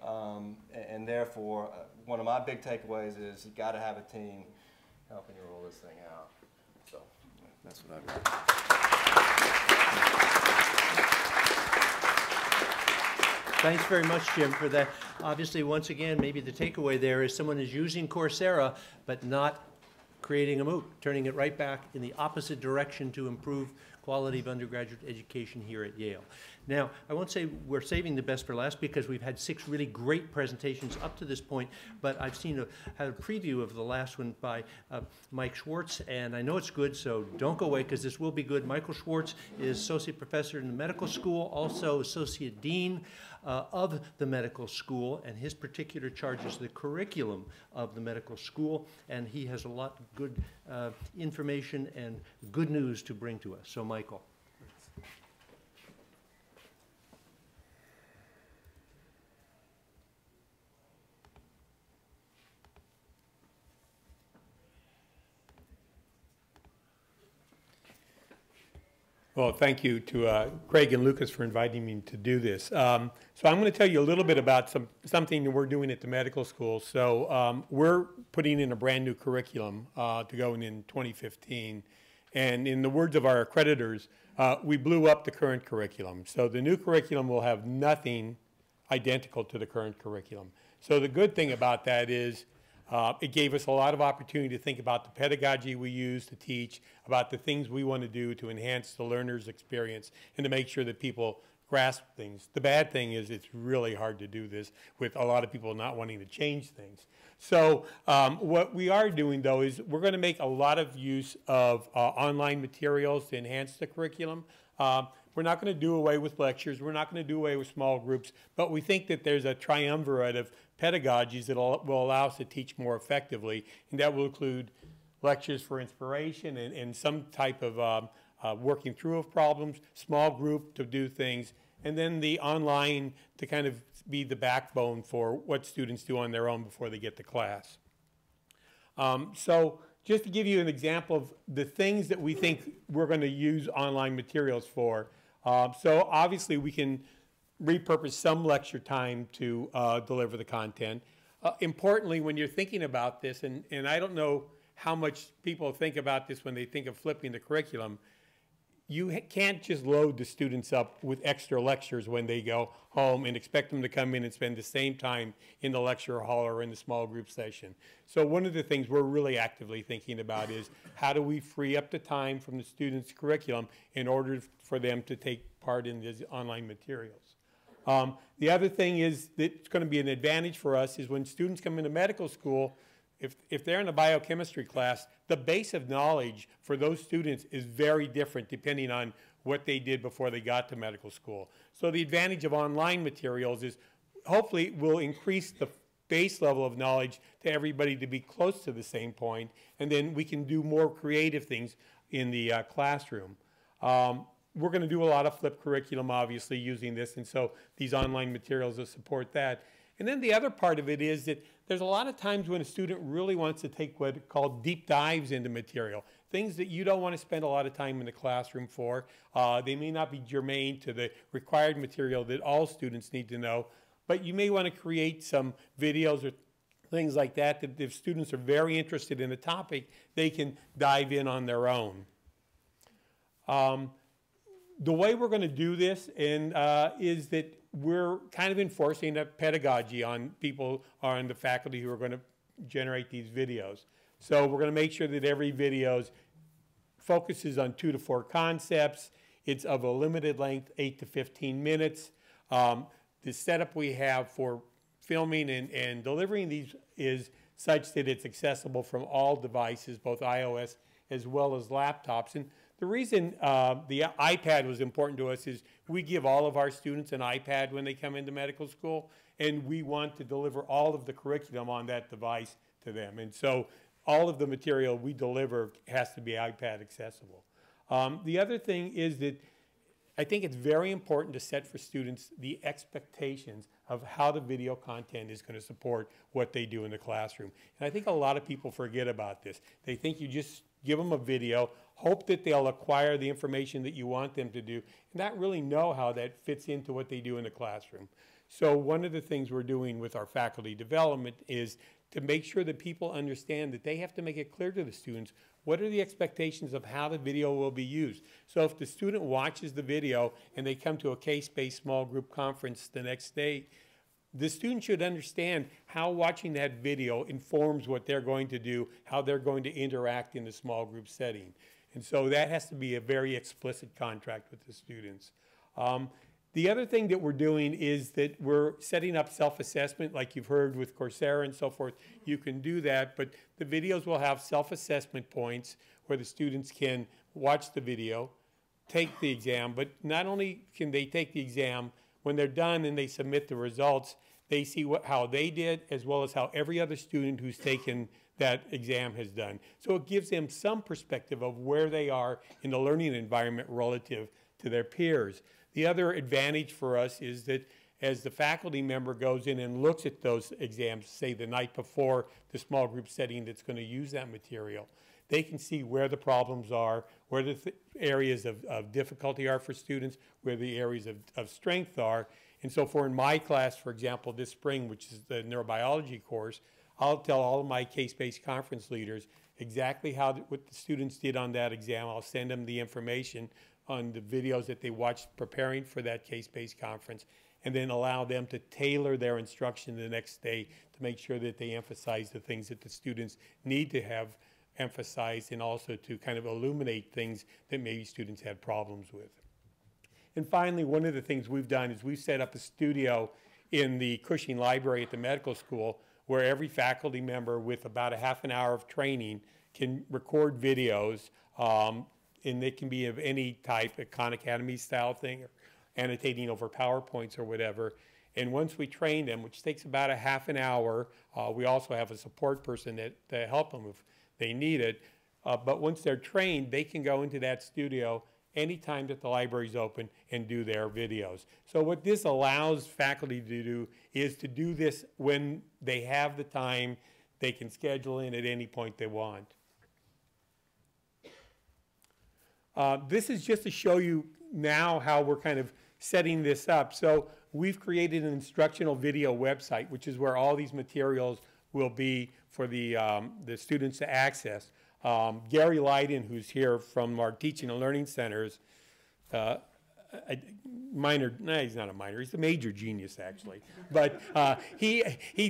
And therefore, one of my big takeaways is you've got to have a team helping you roll this thing out. So that's what I've got. Thanks very much, Jim, for that. Obviously, once again, maybe the takeaway there is someone is using Coursera, but not creating a MOOC, turning it right back in the opposite direction to improve quality of undergraduate education here at Yale. Now, I won't say we're saving the best for last because we've had 6 really great presentations up to this point, but I've had a preview of the last one by Mike Schwartz, and I know it's good, so don't go away because this will be good. Michael Schwartz is Associate Professor in the Medical School, also Associate Dean of the medical school, and his particular charge is the curriculum of the medical school, and he has a lot of good information and good news to bring to us. So, Michael. Well, thank you to Craig and Lucas for inviting me to do this. So I'm going to tell you a little bit about something that we're doing at the medical school. So we're putting in a brand new curriculum to go in 2015. And in the words of our accreditors, we blew up the current curriculum. So the new curriculum will have nothing identical to the current curriculum. So the good thing about that is it gave us a lot of opportunity to think about the pedagogy we use to teach, about the things we want to do to enhance the learner's experience and to make sure that people grasp things. The bad thing is it's really hard to do this with a lot of people not wanting to change things. So what we are doing, though, is we're going to make a lot of use of online materials to enhance the curriculum. We're not going to do away with lectures. We're not going to do away with small groups. But we think that there's a triumvirate of pedagogies that will allow us to teach more effectively. And that will include lectures for inspiration and some type of working through of problems, small group to do things, and then the online to kind of be the backbone for what students do on their own before they get to class. So just to give you an example of the things that we think we're going to use online materials for. So obviously we can repurpose some lecture time to deliver the content. Importantly, when you're thinking about this, and I don't know how much people think about this when they think of flipping the curriculum, can't just load the students up with extra lectures when they go home and expect them to come in and spend the same time in the lecture hall or in the small group session. So one of the things we're really actively thinking about is how do we free up the time from the students' curriculum in order for them to take part in these online materials. The other thing is that's going to be an advantage for us is when students come into medical school, if they're in a biochemistry class, the base of knowledge for those students is very different depending on what they did before they got to medical school. So the advantage of online materials is hopefully will increase the base level of knowledge to everybody to be close to the same point, and then we can do more creative things in the classroom. We're going to do a lot of flipped curriculum, obviously, using this, and so these online materials will support that. And then the other part of it is that there's a lot of times when a student really wants to take what are called deep dives into material, things that you don't want to spend a lot of time in the classroom for. They may not be germane to the required material that all students need to know, but you may want to create some videos or things like that that if students are very interested in a topic, they can dive in on their own. The way we're going to do this is that we're kind of enforcing a pedagogy on people, on the faculty who are going to generate these videos. So we're going to make sure that every video focuses on 2 to 4 concepts. It's of a limited length, 8 to 15 minutes. The setup we have for filming and delivering these is such that it's accessible from all devices, both iOS as well as laptops. And the reason the iPad was important to us is we give all of our students an iPad when they come into medical school, and we want to deliver all of the curriculum on that device to them. And so all of the material we deliver has to be iPad accessible. The other thing is that I think it's very important to set for students the expectations of how the video content is going to support what they do in the classroom. And I think a lot of people forget about this. They think you just give them a video, hope that they'll acquire the information that you want them to do, and not really know how that fits into what they do in the classroom. So one of the things we're doing with our faculty development is to make sure that people understand that they have to make it clear to the students what are the expectations of how the video will be used. So if the student watches the video and they come to a case-based small group conference the next day, the student should understand how watching that video informs what they're going to do, how they're going to interact in the small group setting. And so that has to be a very explicit contract with the students. The other thing that we're doing is that we're setting up self-assessment, like you've heard with Coursera and so forth. You can do that, but the videos will have self-assessment points where the students can watch the video, take the exam, but not only can they take the exam, when they're done and they submit the results, they see how they did as well as how every other student who's taken that exam has done. So it gives them some perspective of where they are in the learning environment relative to their peers. The other advantage for us is that as the faculty member goes in and looks at those exams, say the night before the small group setting that's going to use that material, they can see where the problems are, where the areas of difficulty are for students, where the areas of strength are. And so for in my class, for example, this spring, which is the neurobiology course, I'll tell all of my case-based conference leaders exactly what the students did on that exam. I'll send them the information on the videos that they watched preparing for that case-based conference, and then allow them to tailor their instruction the next day to make sure that they emphasize the things that the students need to have emphasized, and also to kind of illuminate things that maybe students had problems with. And finally, one of the things we've done is we've set up a studio in the Cushing Library at the medical school where every faculty member with about a half an hour of training can record videos, and they can be of any type, a Khan Academy style thing, or annotating over PowerPoints or whatever. And once we train them, which takes about a half an hour, we also have a support person to help them if they need it. But once they're trained, they can go into that studio anytime that the library's open and do their videos. So what this allows faculty to do is to do this when they have the time. They can schedule in at any point they want. This is just to show you now how we're kind of setting this up. So we've created an instructional video website, which is where all these materials will be for the students to access. Gary Leiden, who's here from our teaching and learning centers, he's not a minor, he's a major genius actually. But he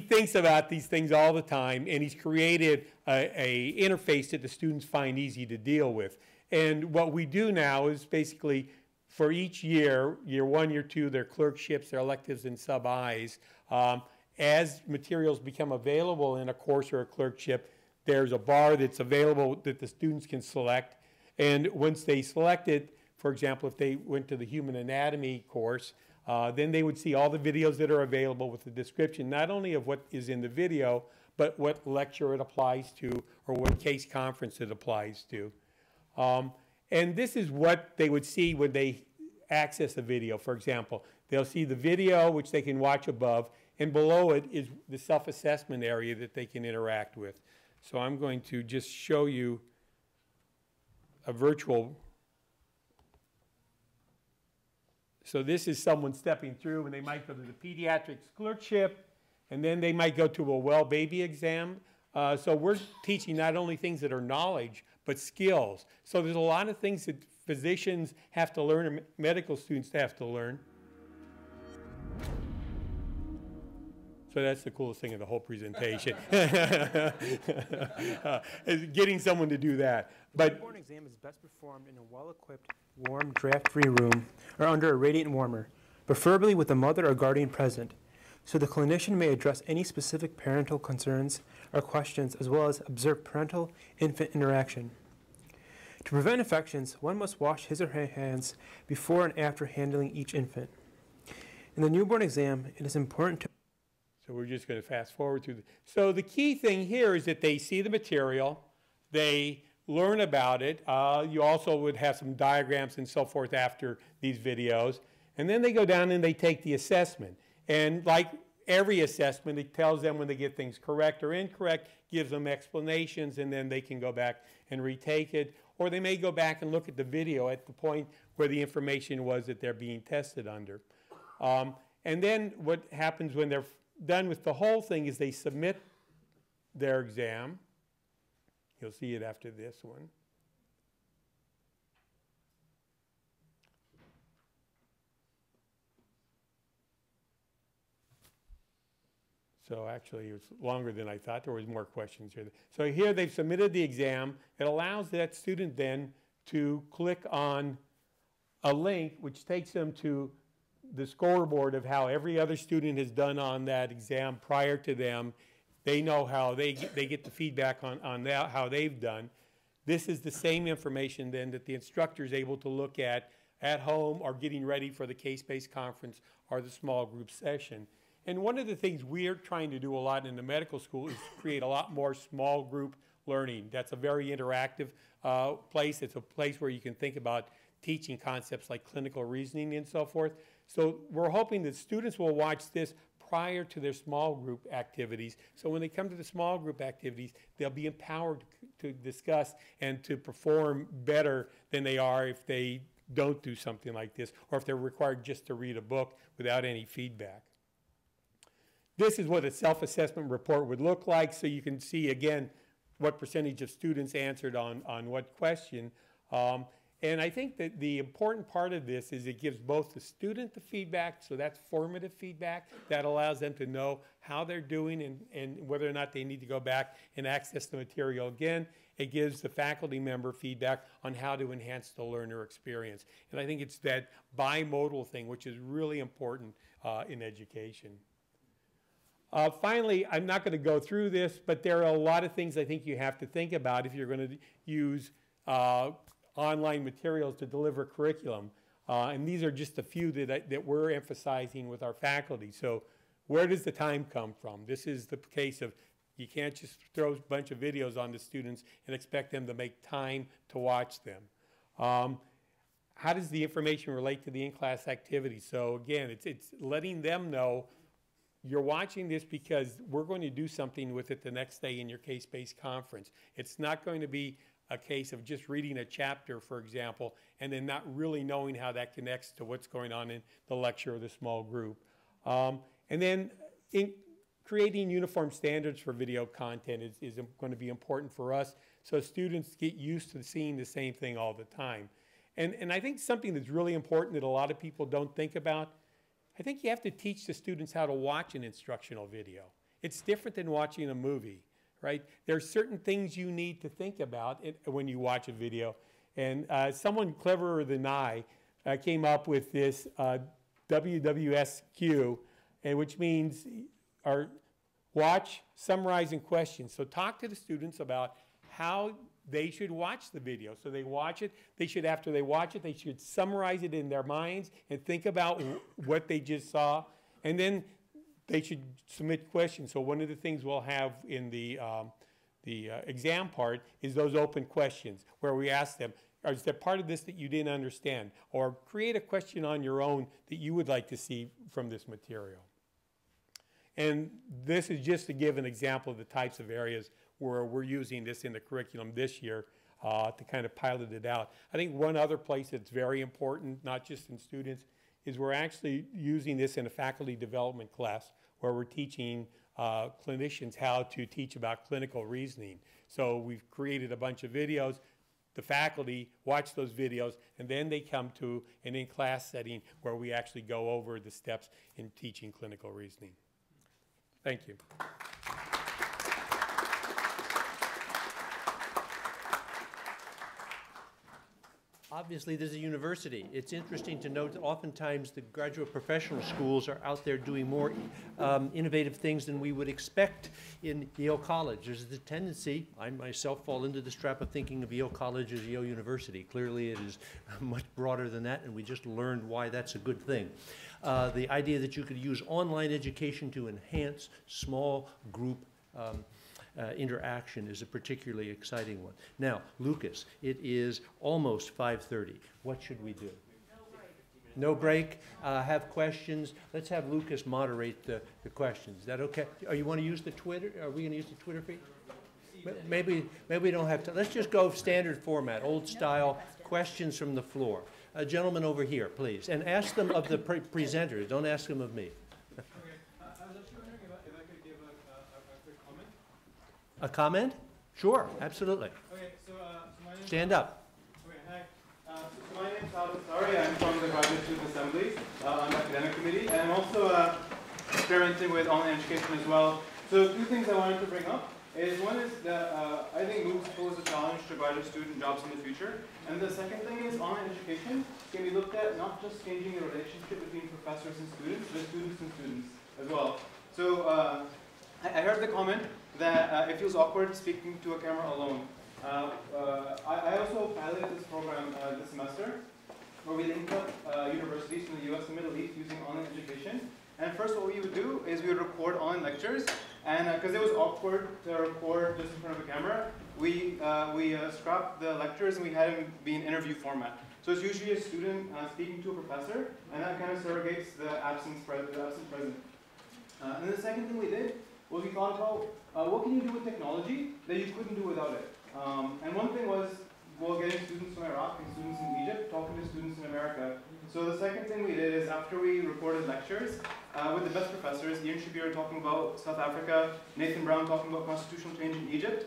thinks about these things all the time, and he's created a interface that the students find easy to deal with. And what we do now is basically for each year, year 1, year 2, their clerkships, their electives, and sub-Is, as materials become available in a course or a clerkship, there's a bar that's available that the students can select. And once they select it, for example, if they went to the human anatomy course, then they would see all the videos that are available with the description, not only of what is in the video, but what lecture it applies to or what case conference it applies to. And this is what they would see when they access a video. For example, they'll see the video, which they can watch above, and below it is the self-assessment area that they can interact with. So I'm going to just show you a virtual. So this is someone stepping through, and they might go to the pediatrics clerkship, and then they might go to a well baby exam. So we're teaching not only things that are knowledge, but skills. So there's a lot of things that physicians have to learn, and medical students have to learn. So that's the coolest thing of the whole presentation, is getting someone to do that. But the newborn exam is best performed in a well-equipped, warm, draft-free room or under a radiant warmer, preferably with a mother or guardian present, so the clinician may address any specific parental concerns or questions as well as observe parental-infant interaction. To prevent infections, one must wash his or her hands before and after handling each infant. In the newborn exam, it is important to... So we're just going to fast forward through. So the key thing here is that they see the material, they learn about it. You also would have some diagrams and so forth after these videos. And then they go down and they take the assessment. And like every assessment, it tells them when they get things correct or incorrect, gives them explanations, and then they can go back and retake it. Or they may go back and look at the video at the point where the information was that they're being tested under. And then what happens when they're done with the whole thing is they submit their exam. You'll see it after this one. So actually, it was longer than I thought. There was more questions here. So here they've submitted the exam. It allows that student then to click on a link which takes them to the scoreboard of how every other student has done on that exam prior to them. They know how they get the feedback on that, how they've done. This is the same information then that the instructor is able to look at home or getting ready for the case-based conference or the small group session. And one of the things we're trying to do a lot in the medical school is create a lot more small group learning. That's a very interactive place. It's a place where you can think about teaching concepts like clinical reasoning and so forth. So we're hoping that students will watch this prior to their small group activities. So when they come to the small group activities, they'll be empowered to discuss and to perform better than they are if they don't do something like this, or if they're required just to read a book without any feedback. This is what a self-assessment report would look like, so you can see again what percentage of students answered on what question. And I think that the important part of this is it gives both the student the feedback, so that's formative feedback, that allows them to know how they're doing and whether or not they need to go back and access the material again. It gives the faculty member feedback on how to enhance the learner experience. And I think it's that bimodal thing which is really important in education. Finally, I'm not going to go through this, but there are a lot of things I think you have to think about if you're going to use online materials to deliver curriculum. And these are just a few that we're emphasizing with our faculty. So where does the time come from? This is the case of you can't just throw a bunch of videos on the students and expect them to make time to watch them. How does the information relate to the in-class activities? So again, it's letting them know you're watching this because we're going to do something with it the next day in your case-based conference. It's not going to be a case of just reading a chapter, for example, and then not really knowing how that connects to what's going on in the lecture or the small group. And then creating uniform standards for video content is going to be important for us, so students get used to seeing the same thing all the time. And I think something that's really important that a lot of people don't think about, I think you have to teach the students how to watch an instructional video. It's different than watching a movie, right? There are certain things you need to think about when you watch a video. And someone cleverer than I came up with this WWSQ, which means watch, summarize, and question. So talk to the students about how they should watch the video. So they watch it, after they watch it, they should summarize it in their minds and think about what they just saw. And then they should submit questions. So one of the things we'll have in the exam part is those open questions where we ask them, is there part of this that you didn't understand? Or create a question on your own that you would like to see from this material. And this is just to give an example of the types of areas where we're using this in the curriculum this year to kind of pilot it out. I think one other place that's very important, not just in students, is we're actually using this in a faculty development class where we're teaching clinicians how to teach about clinical reasoning. So we've created a bunch of videos. The faculty watch those videos, and then they come to an in-class setting where we actually go over the steps in teaching clinical reasoning. Thank you. Obviously, this is a university. It's interesting to note that oftentimes the graduate professional schools are out there doing more innovative things than we would expect in Yale College. There's the tendency, I myself fall into this trap of thinking of Yale College as Yale University. Clearly, it is much broader than that, and we just learned why that's a good thing. The idea that you could use online education to enhance small group interaction is a particularly exciting one. Now, Lucas, it is almost 5:30. What should we do? No break. Have questions. Let's have Lucas moderate the questions. Is that okay? Oh, you want to use the Twitter? Are we going to use the Twitter feed? Maybe we don't have to. Let's just go standard format, old style, questions from the floor. A gentleman over here, please. And ask them of the presenters. Don't ask them of me. A comment? Sure, absolutely. Okay, so my name Stand up. Okay, hi. So my name is Sara. I'm from the Graduate Student Assembly on the academic committee, and I'm also experimenting with online education as well. So two things I wanted to bring up is one is that I think MOOCs pose a challenge to graduate student jobs in the future, and the second thing is online education can be looked at not just changing the relationship between professors and students, but students and students as well. So I heard the comment that it feels awkward speaking to a camera alone. I also piloted this program this semester, where we linked up universities from the US and Middle East using online education. And first what we would do is we would record online lectures, and because it was awkward to record just in front of a camera, we scrapped the lectures and we had them be in interview format. So it's usually a student speaking to a professor, and that kind of surrogates the absent present. And then the second thing we did was we thought about what can you do with technology that you couldn't do without it. And one thing was, well, getting students from Iraq and students in Egypt, talking to students in America. So the second thing we did is after we recorded lectures with the best professors, Ian Shabir talking about South Africa, Nathan Brown talking about constitutional change in Egypt,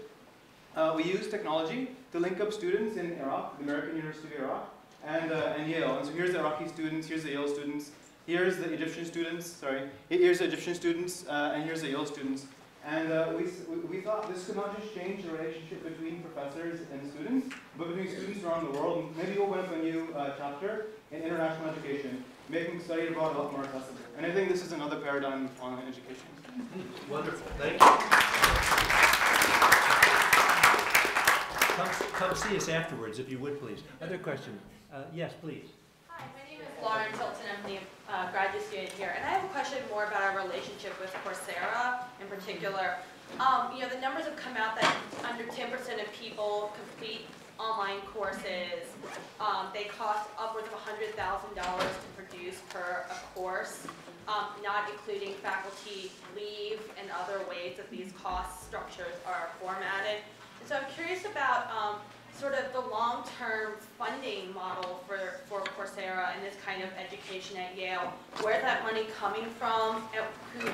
we used technology to link up students in Iraq, the American University of Iraq, and Yale. And so here's the Iraqi students, here's the Yale students, here's the Egyptian students, here's the Egyptian students, and here's the Yale students. And we thought this could not just change the relationship between professors and students, but between students around the world, and maybe open up a new chapter in international education, making study abroad a lot more accessible. And I think this is another paradigm of online education. Wonderful, thank you. Come see us afterwards, if you would, please. Other questions? Yes, please. Hi, my name is Lauren Tilton. I'm the graduate student here, and I have a question more about our relationship with Coursera in particular. You know, the numbers have come out that under 10% of people complete online courses. They cost upwards of $100,000 to produce per a course, not including faculty leave and other ways that these cost structures are formatted. And so I'm curious about sort of the long-term funding model for Coursera and this kind of education at Yale. Where's that money coming from? Who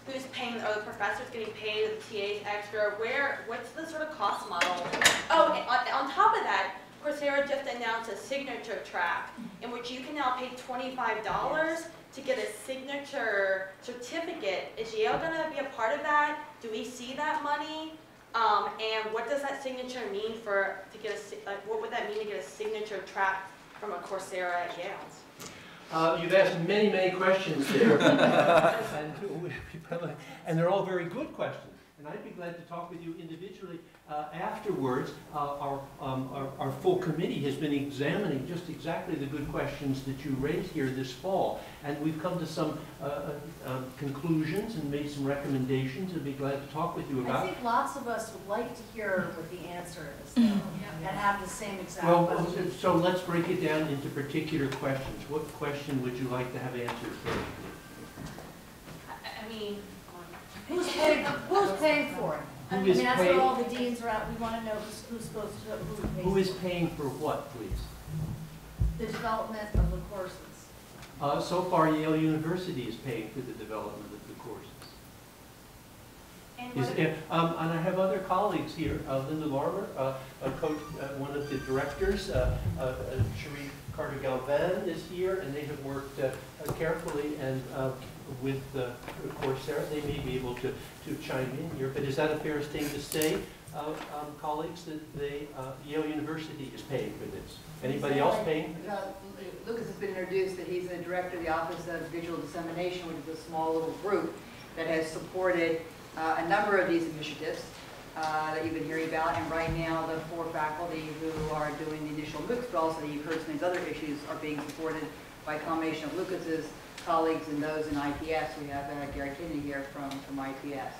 who's paying, are the professors getting paid, are the TAs extra? What's the sort of cost model? Oh, and on top of that, Coursera just announced a signature track in which you can now pay $25 to get a signature certificate. Is Yale going to be a part of that? Do we see that money? And what does that signature mean what would that mean to get a signature track from a Coursera at Yale? You've asked many, many questions there, and they're all very good questions. And I'd be glad to talk with you individually afterwards. Our full committee has been examining just exactly the good questions that you raised here this fall, and we've come to some conclusions and made some recommendations. I'd be glad to talk with you about. I think lots of us would like to hear what the answer is, though, and have the same exact question. So let's break it down into particular questions. What question would you like to have answered first? I mean, who's paying for it? I mean, that's what all the deans are out. We want to know who's supposed to, who is paying for what, please? The development of the courses. So far, Yale University is paying for the development of the courses. And I have other colleagues here. Linda Larmer, one of the directors, Chee Carter-Galvan is here, and they have worked carefully and with Coursera. They may be able to chime in here, but is that a fair thing to say, colleagues, that Yale University is paying for this? Anybody else paying? Lucas has been introduced that he's the director of the Office of Digital Dissemination, which is a small little group that has supported a number of these initiatives that you've been hearing about. And right now, the 4 faculty who are doing the initial MOOCs, but also you've heard some of these other issues, are being supported by a combination of Lucas's colleagues and those in IPS. We have Gary Kinney here from IPS.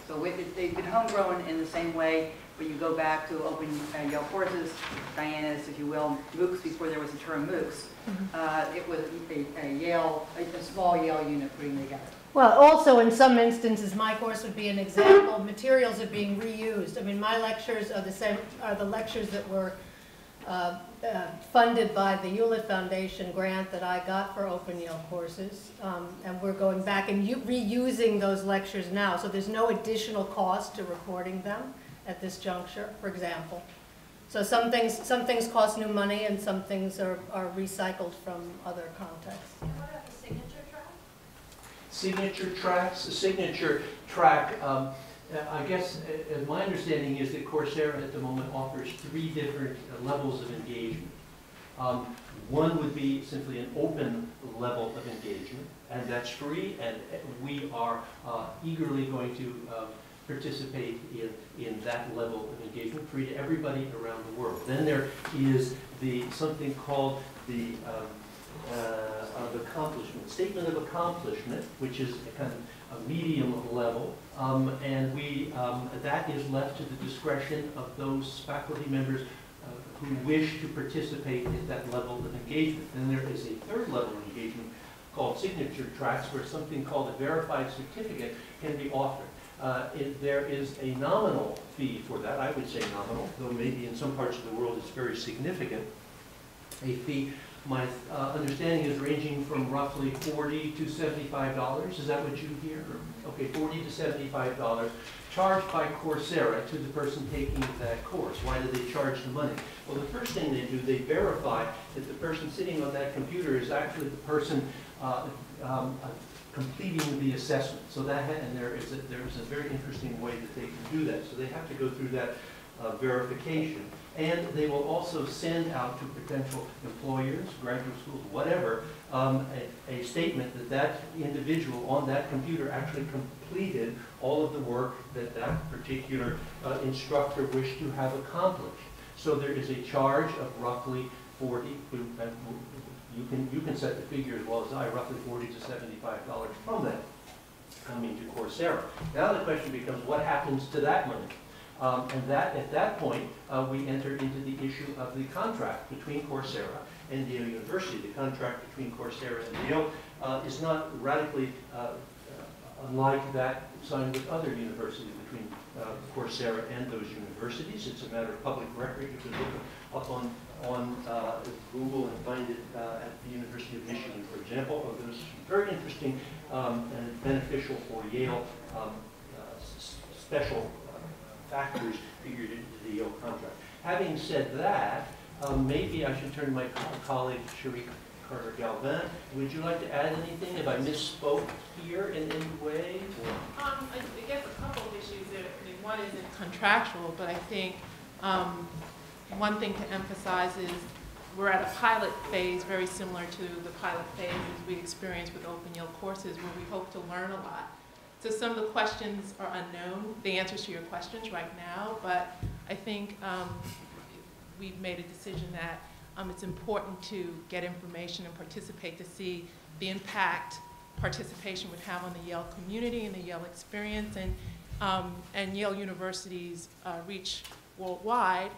So they've been homegrown in the same way. When you go back to open Yale courses, Diana's, if you will, MOOCs before there was the term MOOCs. It was a small Yale unit putting together. Well, also in some instances, my course would be an example. Materials are being reused. I mean, my lectures are the lectures that were funded by the Hewlett Foundation grant that I got for Open Yale courses, and we're going back and reusing those lectures now. So there's no additional cost to recording them at this juncture, for example. So some things cost new money, and some things are recycled from other contexts. And what about the signature track? Signature tracks, a signature track. I guess my understanding is that Coursera at the moment offers 3 different levels of engagement. One would be simply an open level of engagement, and that's free, and we are eagerly going to participate in that level of engagement, free to everybody around the world. Then there is something called the accomplishment, statement of accomplishment, which is a kind of a medium level, and that is left to the discretion of those faculty members who wish to participate at that level of engagement. And there is a 3rd level of engagement called signature tracks, where something called a verified certificate can be offered. There is a nominal fee for that. I would say nominal, though maybe in some parts of the world it's very significant. A fee, my understanding is ranging from roughly $40 to $75. Is that what you hear? Okay, $40 to $75 charged by Coursera to the person taking that course. Why do they charge the money? Well, the first thing they do, they verify that the person sitting on that computer is actually the person completing the assessment. So there is a very interesting way that they can do that. So they have to go through that verification. And they will also send out to potential employers, graduate schools, whatever, a statement that that individual on that computer actually completed all of the work that that particular instructor wished to have accomplished. So there is a charge of roughly 40, you can set the figure as well as I, roughly $40 to $75 from that coming to Coursera. Now the question becomes, what happens to that money? And at that point, we enter into the issue of the contract between Coursera and Yale University. The contract between Coursera and Yale is not radically unlike that signed with other universities, between Coursera and those universities. It's a matter of public record. You can look up on Google and find it at the University of Michigan, for example. There's very interesting and beneficial for Yale special factors figured into the Yale contract. Having said that, maybe I should turn to my colleague, Chee Carter-Galvin. Would you like to add anything? Have I misspoke here in any way? I guess a couple of issues there. I mean, one isn't contractual, but I think one thing to emphasize is we're at a pilot phase very similar to the pilot phases we experienced with Open Yale courses, where we hope to learn a lot. So some of the questions are unknown, the answers to your questions right now, but I think we've made a decision that it's important to get information and participate to see the impact participation would have on the Yale community and the Yale experience, and Yale University's reach worldwide.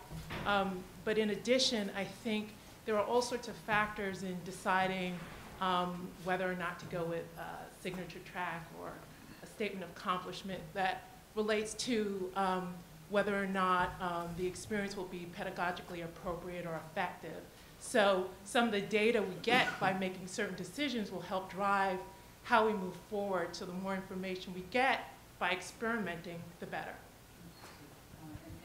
But in addition, I think there are all sorts of factors in deciding whether or not to go with a signature track or a statement of accomplishment that relates to whether or not the experience will be pedagogically appropriate or effective. So some of the data we get by making certain decisions will help drive how we move forward. So the more information we get by experimenting, the better.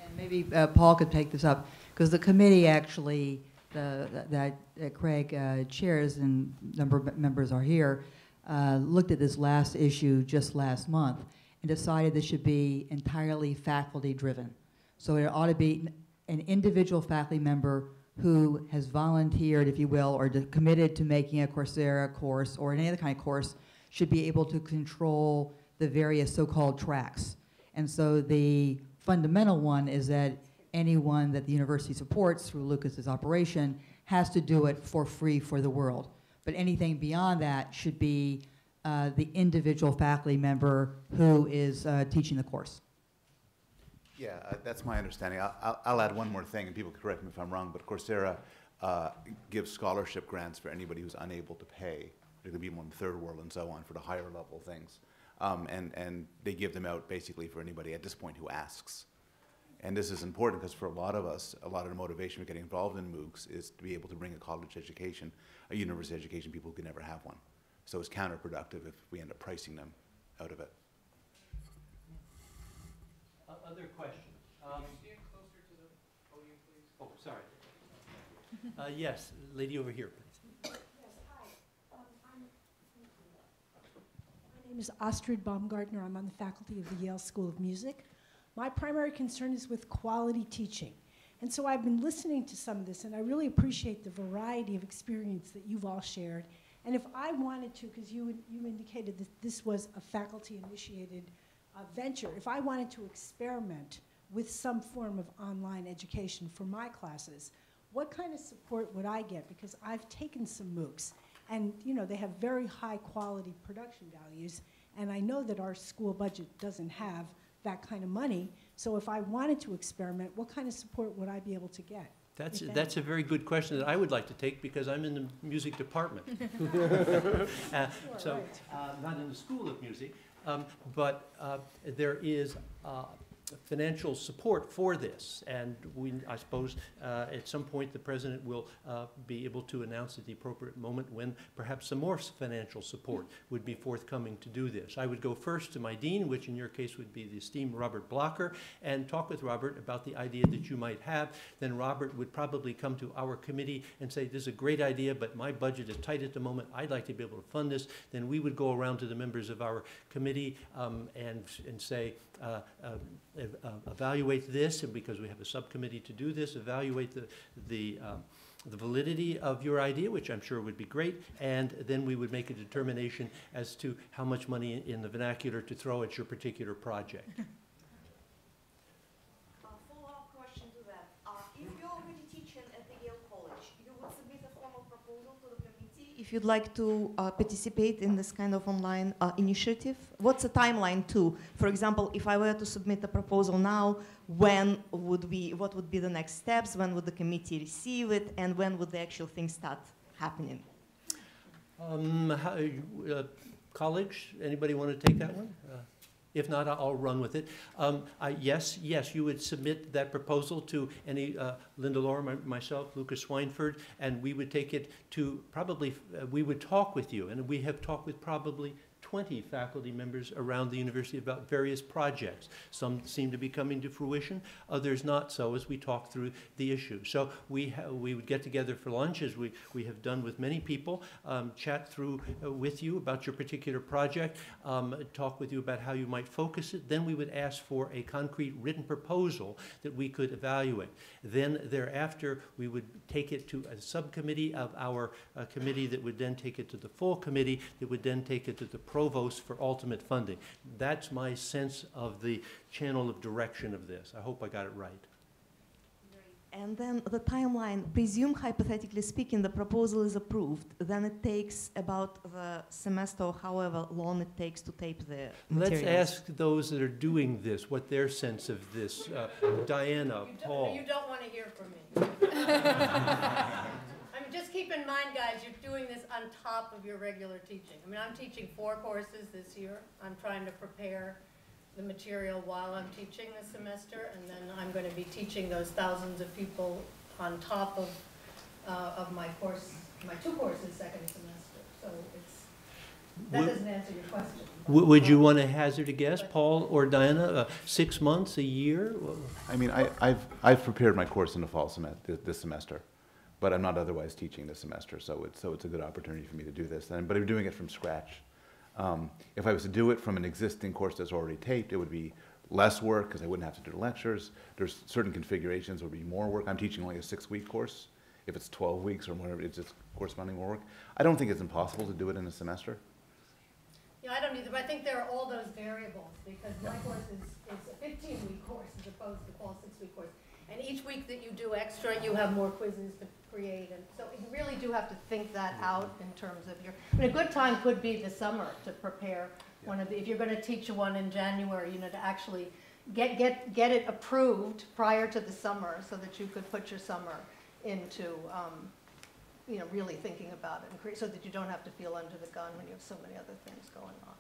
And maybe Paul could take this up, because the committee actually, that Craig chairs and a number of members are here, looked at this last issue just last month and decided this should be entirely faculty driven. So it ought to be an individual faculty member who has volunteered, if you will, or committed to making a Coursera course or any other kind of course should be able to control the various so-called tracks. And so the fundamental one is that anyone that the university supports through Lucas's operation has to do it for free for the world. But anything beyond that should be the individual faculty member who is teaching the course. Yeah, that's my understanding. I'll add one more thing, and people can correct me if I'm wrong, but Coursera gives scholarship grants for anybody who's unable to pay. It could be more in the third world and so on for the higher level things. And they give them out basically for anybody at this point who asks. And this is important because for a lot of us, a lot of the motivation for getting involved in MOOCs is to be able to bring a college education, a university education, people who could never have one. So it's counterproductive if we end up pricing them out of it. Other questions? Can you stand closer to the podium, please? Oh, sorry. Yes, lady over here, please. Yes, hi. My name is Astrid Baumgartner. I'm on the faculty of the Yale School of Music. My primary concern is with quality teaching. And so I've been listening to some of this, and I really appreciate the variety of experience that you've all shared. And if I wanted to, because you indicated that this was a faculty-initiated venture, if I wanted to experiment with some form of online education for my classes, what kind of support would I get? Because I've taken some MOOCs, and they have very high quality production values, and I know that our school budget doesn't have that kind of money. So if I wanted to experiment, what kind of support would I be able to get? That's a very good question that I would like to take because I'm in the music department. So not in the School of Music, but there is financial support for this, and I suppose at some point the president will be able to announce at the appropriate moment when perhaps some more financial support would be forthcoming to do this. I would go first to my dean, which in your case would be the esteemed Robert Blocker, and talk with Robert about the idea that you might have. Then Robert would probably come to our committee and say, this is a great idea, but my budget is tight at the moment. I'd like to be able to fund this. Then we would go around to the members of our committee and say, evaluate this, and because we have a subcommittee to do this, evaluate the validity of your idea, which I'm sure would be great, and then we would make a determination as to how much money in the vernacular to throw at your particular project. Follow-up question to that. If you're already teaching at the Yale College, you would submit a formal proposal to the committee if you'd like to participate in this kind of online initiative. What's the timeline too? For example, if I were to submit a proposal now, what would be the next steps? When would the committee receive it? And when would the actual thing start happening? Colleagues, anybody want to take that one? If not, I'll run with it. Yes, you would submit that proposal to any, Linda Laura, myself, Lucas Swineford, and we would take it to probably, we would talk with you, and we have talked with probably 20 faculty members around the university about various projects. Some seem to be coming to fruition, others not so, as we talk through the issue. So we would get together for lunch, as we have done with many people, chat through with you about your particular project, talk with you about how you might focus it. Then we would ask for a concrete written proposal that we could evaluate. Then thereafter, we would take it to a subcommittee of our committee that would then take it to the full committee that would then take it to the provost for ultimate funding. That's my sense of the channel of direction of this. I hope I got it right. And then the timeline, presume hypothetically speaking, the proposal is approved, then it takes about the semester or however long it takes to tape the materials. Let's ask those that are doing this what their sense of this. Diana, Paul. You don't want to hear from me. I mean, just keep in mind, guys, you're doing this on top of your regular teaching. I mean, I'm teaching 4 courses this year. I'm trying to prepare the material while I'm teaching this semester, and then I'm going to be teaching those thousands of people on top of my course, my 2 courses second semester. So that doesn't answer your question. Would you want to hazard a guess, Paul or Diana? 6 months, a year? I mean, I've prepared my course in the fall this semester, but I'm not otherwise teaching this semester, so it's a good opportunity for me to do this. But I'm doing it from scratch. If I was to do it from an existing course that's already taped, it would be less work because I wouldn't have to do lectures. There's certain configurations would be more work. I'm teaching only a 6-week course. If it's 12 weeks or whatever, it's just corresponding more work. I don't think it's impossible to do it in a semester. Yeah, I don't either, but I think there are all those variables because my course is a 15-week course as opposed to Paul's 6-week course. And each week that you do extra, you have more quizzes to create. And so you really do have to think that out in terms of your, I mean, a good time could be the summer to prepare one of the, if you're going to teach one in January, you know, to actually get it approved prior to the summer so that you could put your summer into, you know, really thinking about it and create, so that you don't have to feel under the gun when you have so many other things going on.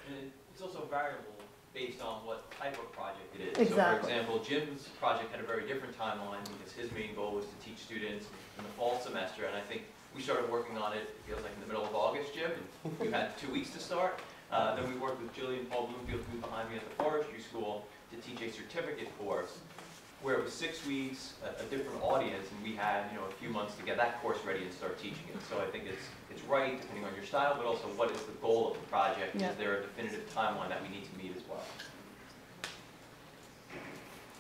And it's also variable based on what type of project it is. Exactly. So for example, Jim's project had a very different timeline because his main goal was to teach students in the fall semester, and I think we started working on it, it feels like in the middle of August, Jim, and you had 2 weeks to start. Then we worked with Jillian Paul Bloomfield, who's behind me at the forestry school, to teach a certificate course where it was 6 weeks, a different audience, and we had, you know, a few months to get that course ready and start teaching it. So I think it's right, depending on your style, but also what is the goal of the project? Yeah. Is there a definitive timeline that we need to meet as well?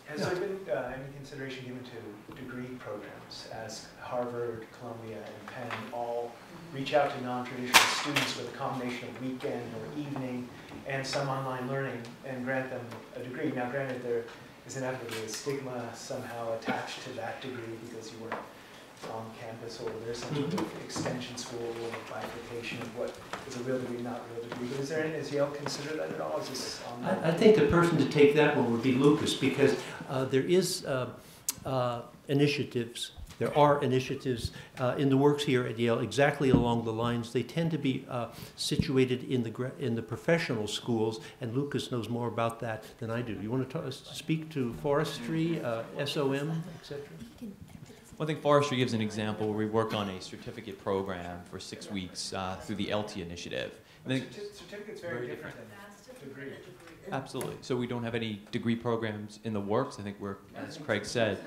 Has there been any consideration given to degree programs as Harvard, Columbia, and Penn all reach out to non-traditional students with a combination of weekend or evening and some online learning and grant them a degree? Now, granted, there is inevitably a stigma somehow attached to that degree because you weren't on campus, or there's some sort of extension school or bifurcation of what is a real degree, not real degree. But is there any, has Yale considered that at all? Is this I think the person to take that one would be Lucas, because there is initiatives. There are initiatives in the works here at Yale exactly along the lines. They tend to be situated in the professional schools, and Lucas knows more about that than I do. You want to speak to forestry, SOM, etc.? Well, I think forestry gives an example where we work on a certificate program for 6 weeks through the LT initiative. Certificate's very different than degree. Absolutely. So we don't have any degree programs in the works. I think we're, as Craig said.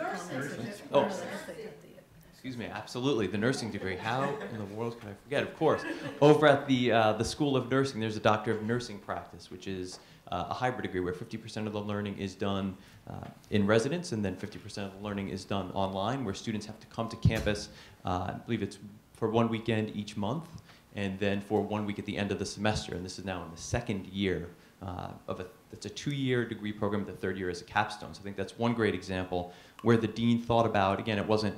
Excuse me. Absolutely, the nursing degree. How in the world can I forget? Of course, over at the School of Nursing, there's a Doctor of Nursing practice, which is a hybrid degree where 50% of the learning is done in residence, and then 50% of the learning is done online, where students have to come to campus. I believe it's for 1 weekend each month, and then for 1 week at the end of the semester. And this is now in the second year it's a 2-year degree program. The third year is a capstone. So I think that's one great example where the dean thought about, again, it wasn't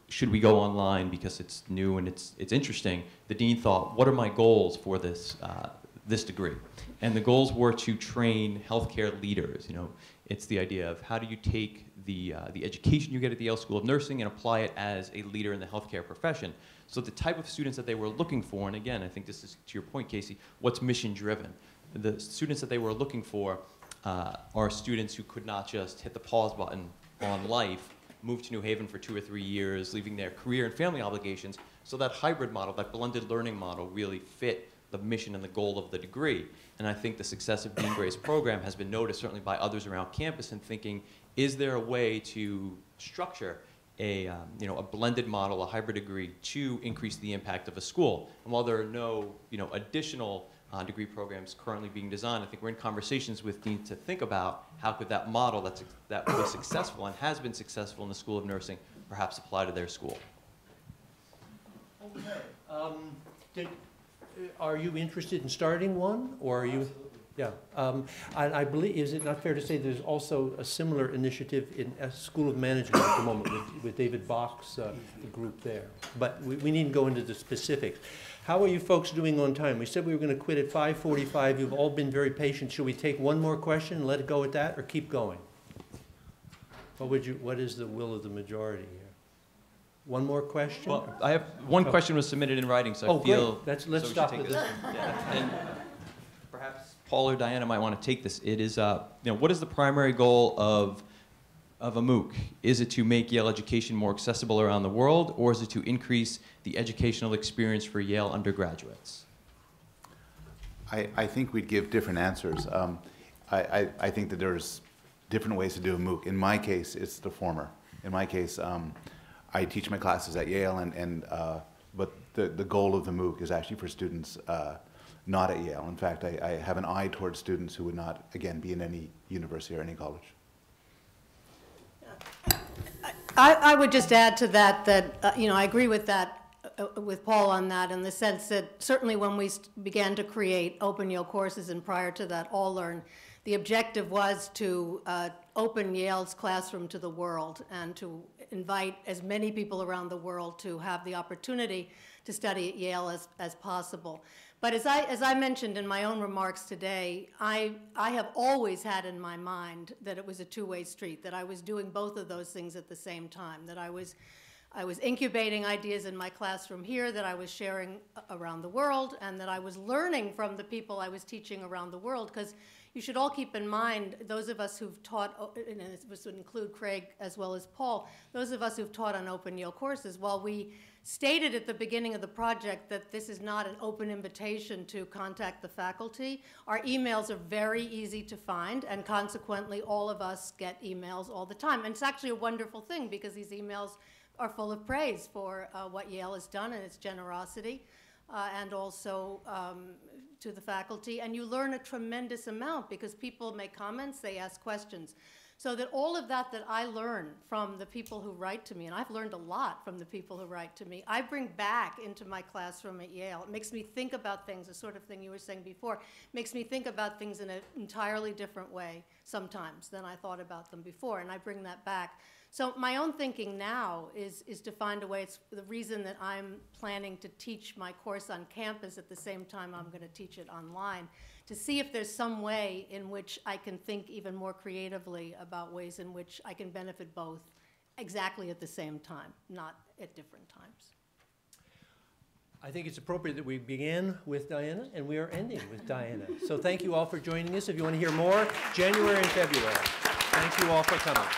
should we go online because it's new and it's interesting. The dean thought, what are my goals for this this degree? And the goals were to train healthcare leaders. You know, it's the idea of how do you take the education you get at the Yale School of Nursing and apply it as a leader in the healthcare profession. So the type of students that they were looking for, and again, I think this is to your point, Casey, what's mission driven? the students that they were looking for are students who could not just hit the pause button on life, move to New Haven for 2 or 3 years, leaving their career and family obligations. So that hybrid model, that blended learning model, really fit the mission and the goal of the degree. And I think the success of Dean Gray's program has been noticed certainly by others around campus in thinking, is there a way to structure a blended model, a hybrid degree, to increase the impact of a school? And while there are no additional degree programs currently being designed, I think we're in conversations with deans to think about how could that model that was successful and has been successful in the School of Nursing perhaps apply to their school. Okay. Are you interested in starting one, or are you? Absolutely. Yeah. I believe, is it not fair to say there's also a similar initiative in a School of Management at the moment with David Bach's group there? But we needn't go into the specifics. How are you folks doing on time? We said we were going to quit at 5:45. You've all been very patient. Should we take one more question and let it go at that, or keep going? What is the will of the majority here? One more question? Well, I have one question was submitted in writing, so I feel great. Let's stop with this. Yeah. And perhaps Paul or Diana might want to take this. It is, what is the primary goal of a MOOC? Is it to make Yale education more accessible around the world, or is it to increase the educational experience for Yale undergraduates? I think we'd give different answers. I think that there's different ways to do a MOOC. In my case, it's the former. In my case, I teach my classes at Yale, but the goal of the MOOC is actually for students not at Yale. In fact, I have an eye towards students who would not, again, be in any university or any college. I would just add to that I agree with that, with Paul on that, in the sense that certainly when we began to create Open Yale courses, and prior to that, All Learn, the objective was to open Yale's classroom to the world and to invite as many people around the world to have the opportunity to study at Yale as possible. But as I mentioned in my own remarks today, I have always had in my mind that it was a two-way street, that I was doing both of those things at the same time, that I was incubating ideas in my classroom here that I was sharing around the world, and that I was learning from the people I was teaching around the world. Because you should all keep in mind, those of us who've taught, and this would include Craig as well as Paul, those of us who've taught on Open Yale courses, while we stated at the beginning of the project that this is not an open invitation to contact the faculty, our emails are very easy to find, and consequently all of us get emails all the time. And it's actually a wonderful thing, because these emails are full of praise for what Yale has done and its generosity, and also to the faculty. And you learn a tremendous amount, because people make comments, they ask questions. So that all of that I learn from the people who write to me, and I've learned a lot from the people who write to me, I bring back into my classroom at Yale. It makes me think about things, the sort of thing you were saying before, makes me think about things in an entirely different way sometimes than I thought about them before, and I bring that back. So my own thinking now is to find a way. It's the reason that I'm planning to teach my course on campus at the same time I'm going to teach it online, to see if there's some way in which I can think even more creatively about ways in which I can benefit both exactly at the same time, not at different times. I think it's appropriate that we began with Diana, and we are ending with Diana. So thank you all for joining us. If you want to hear more, January and February. Thank you all for coming.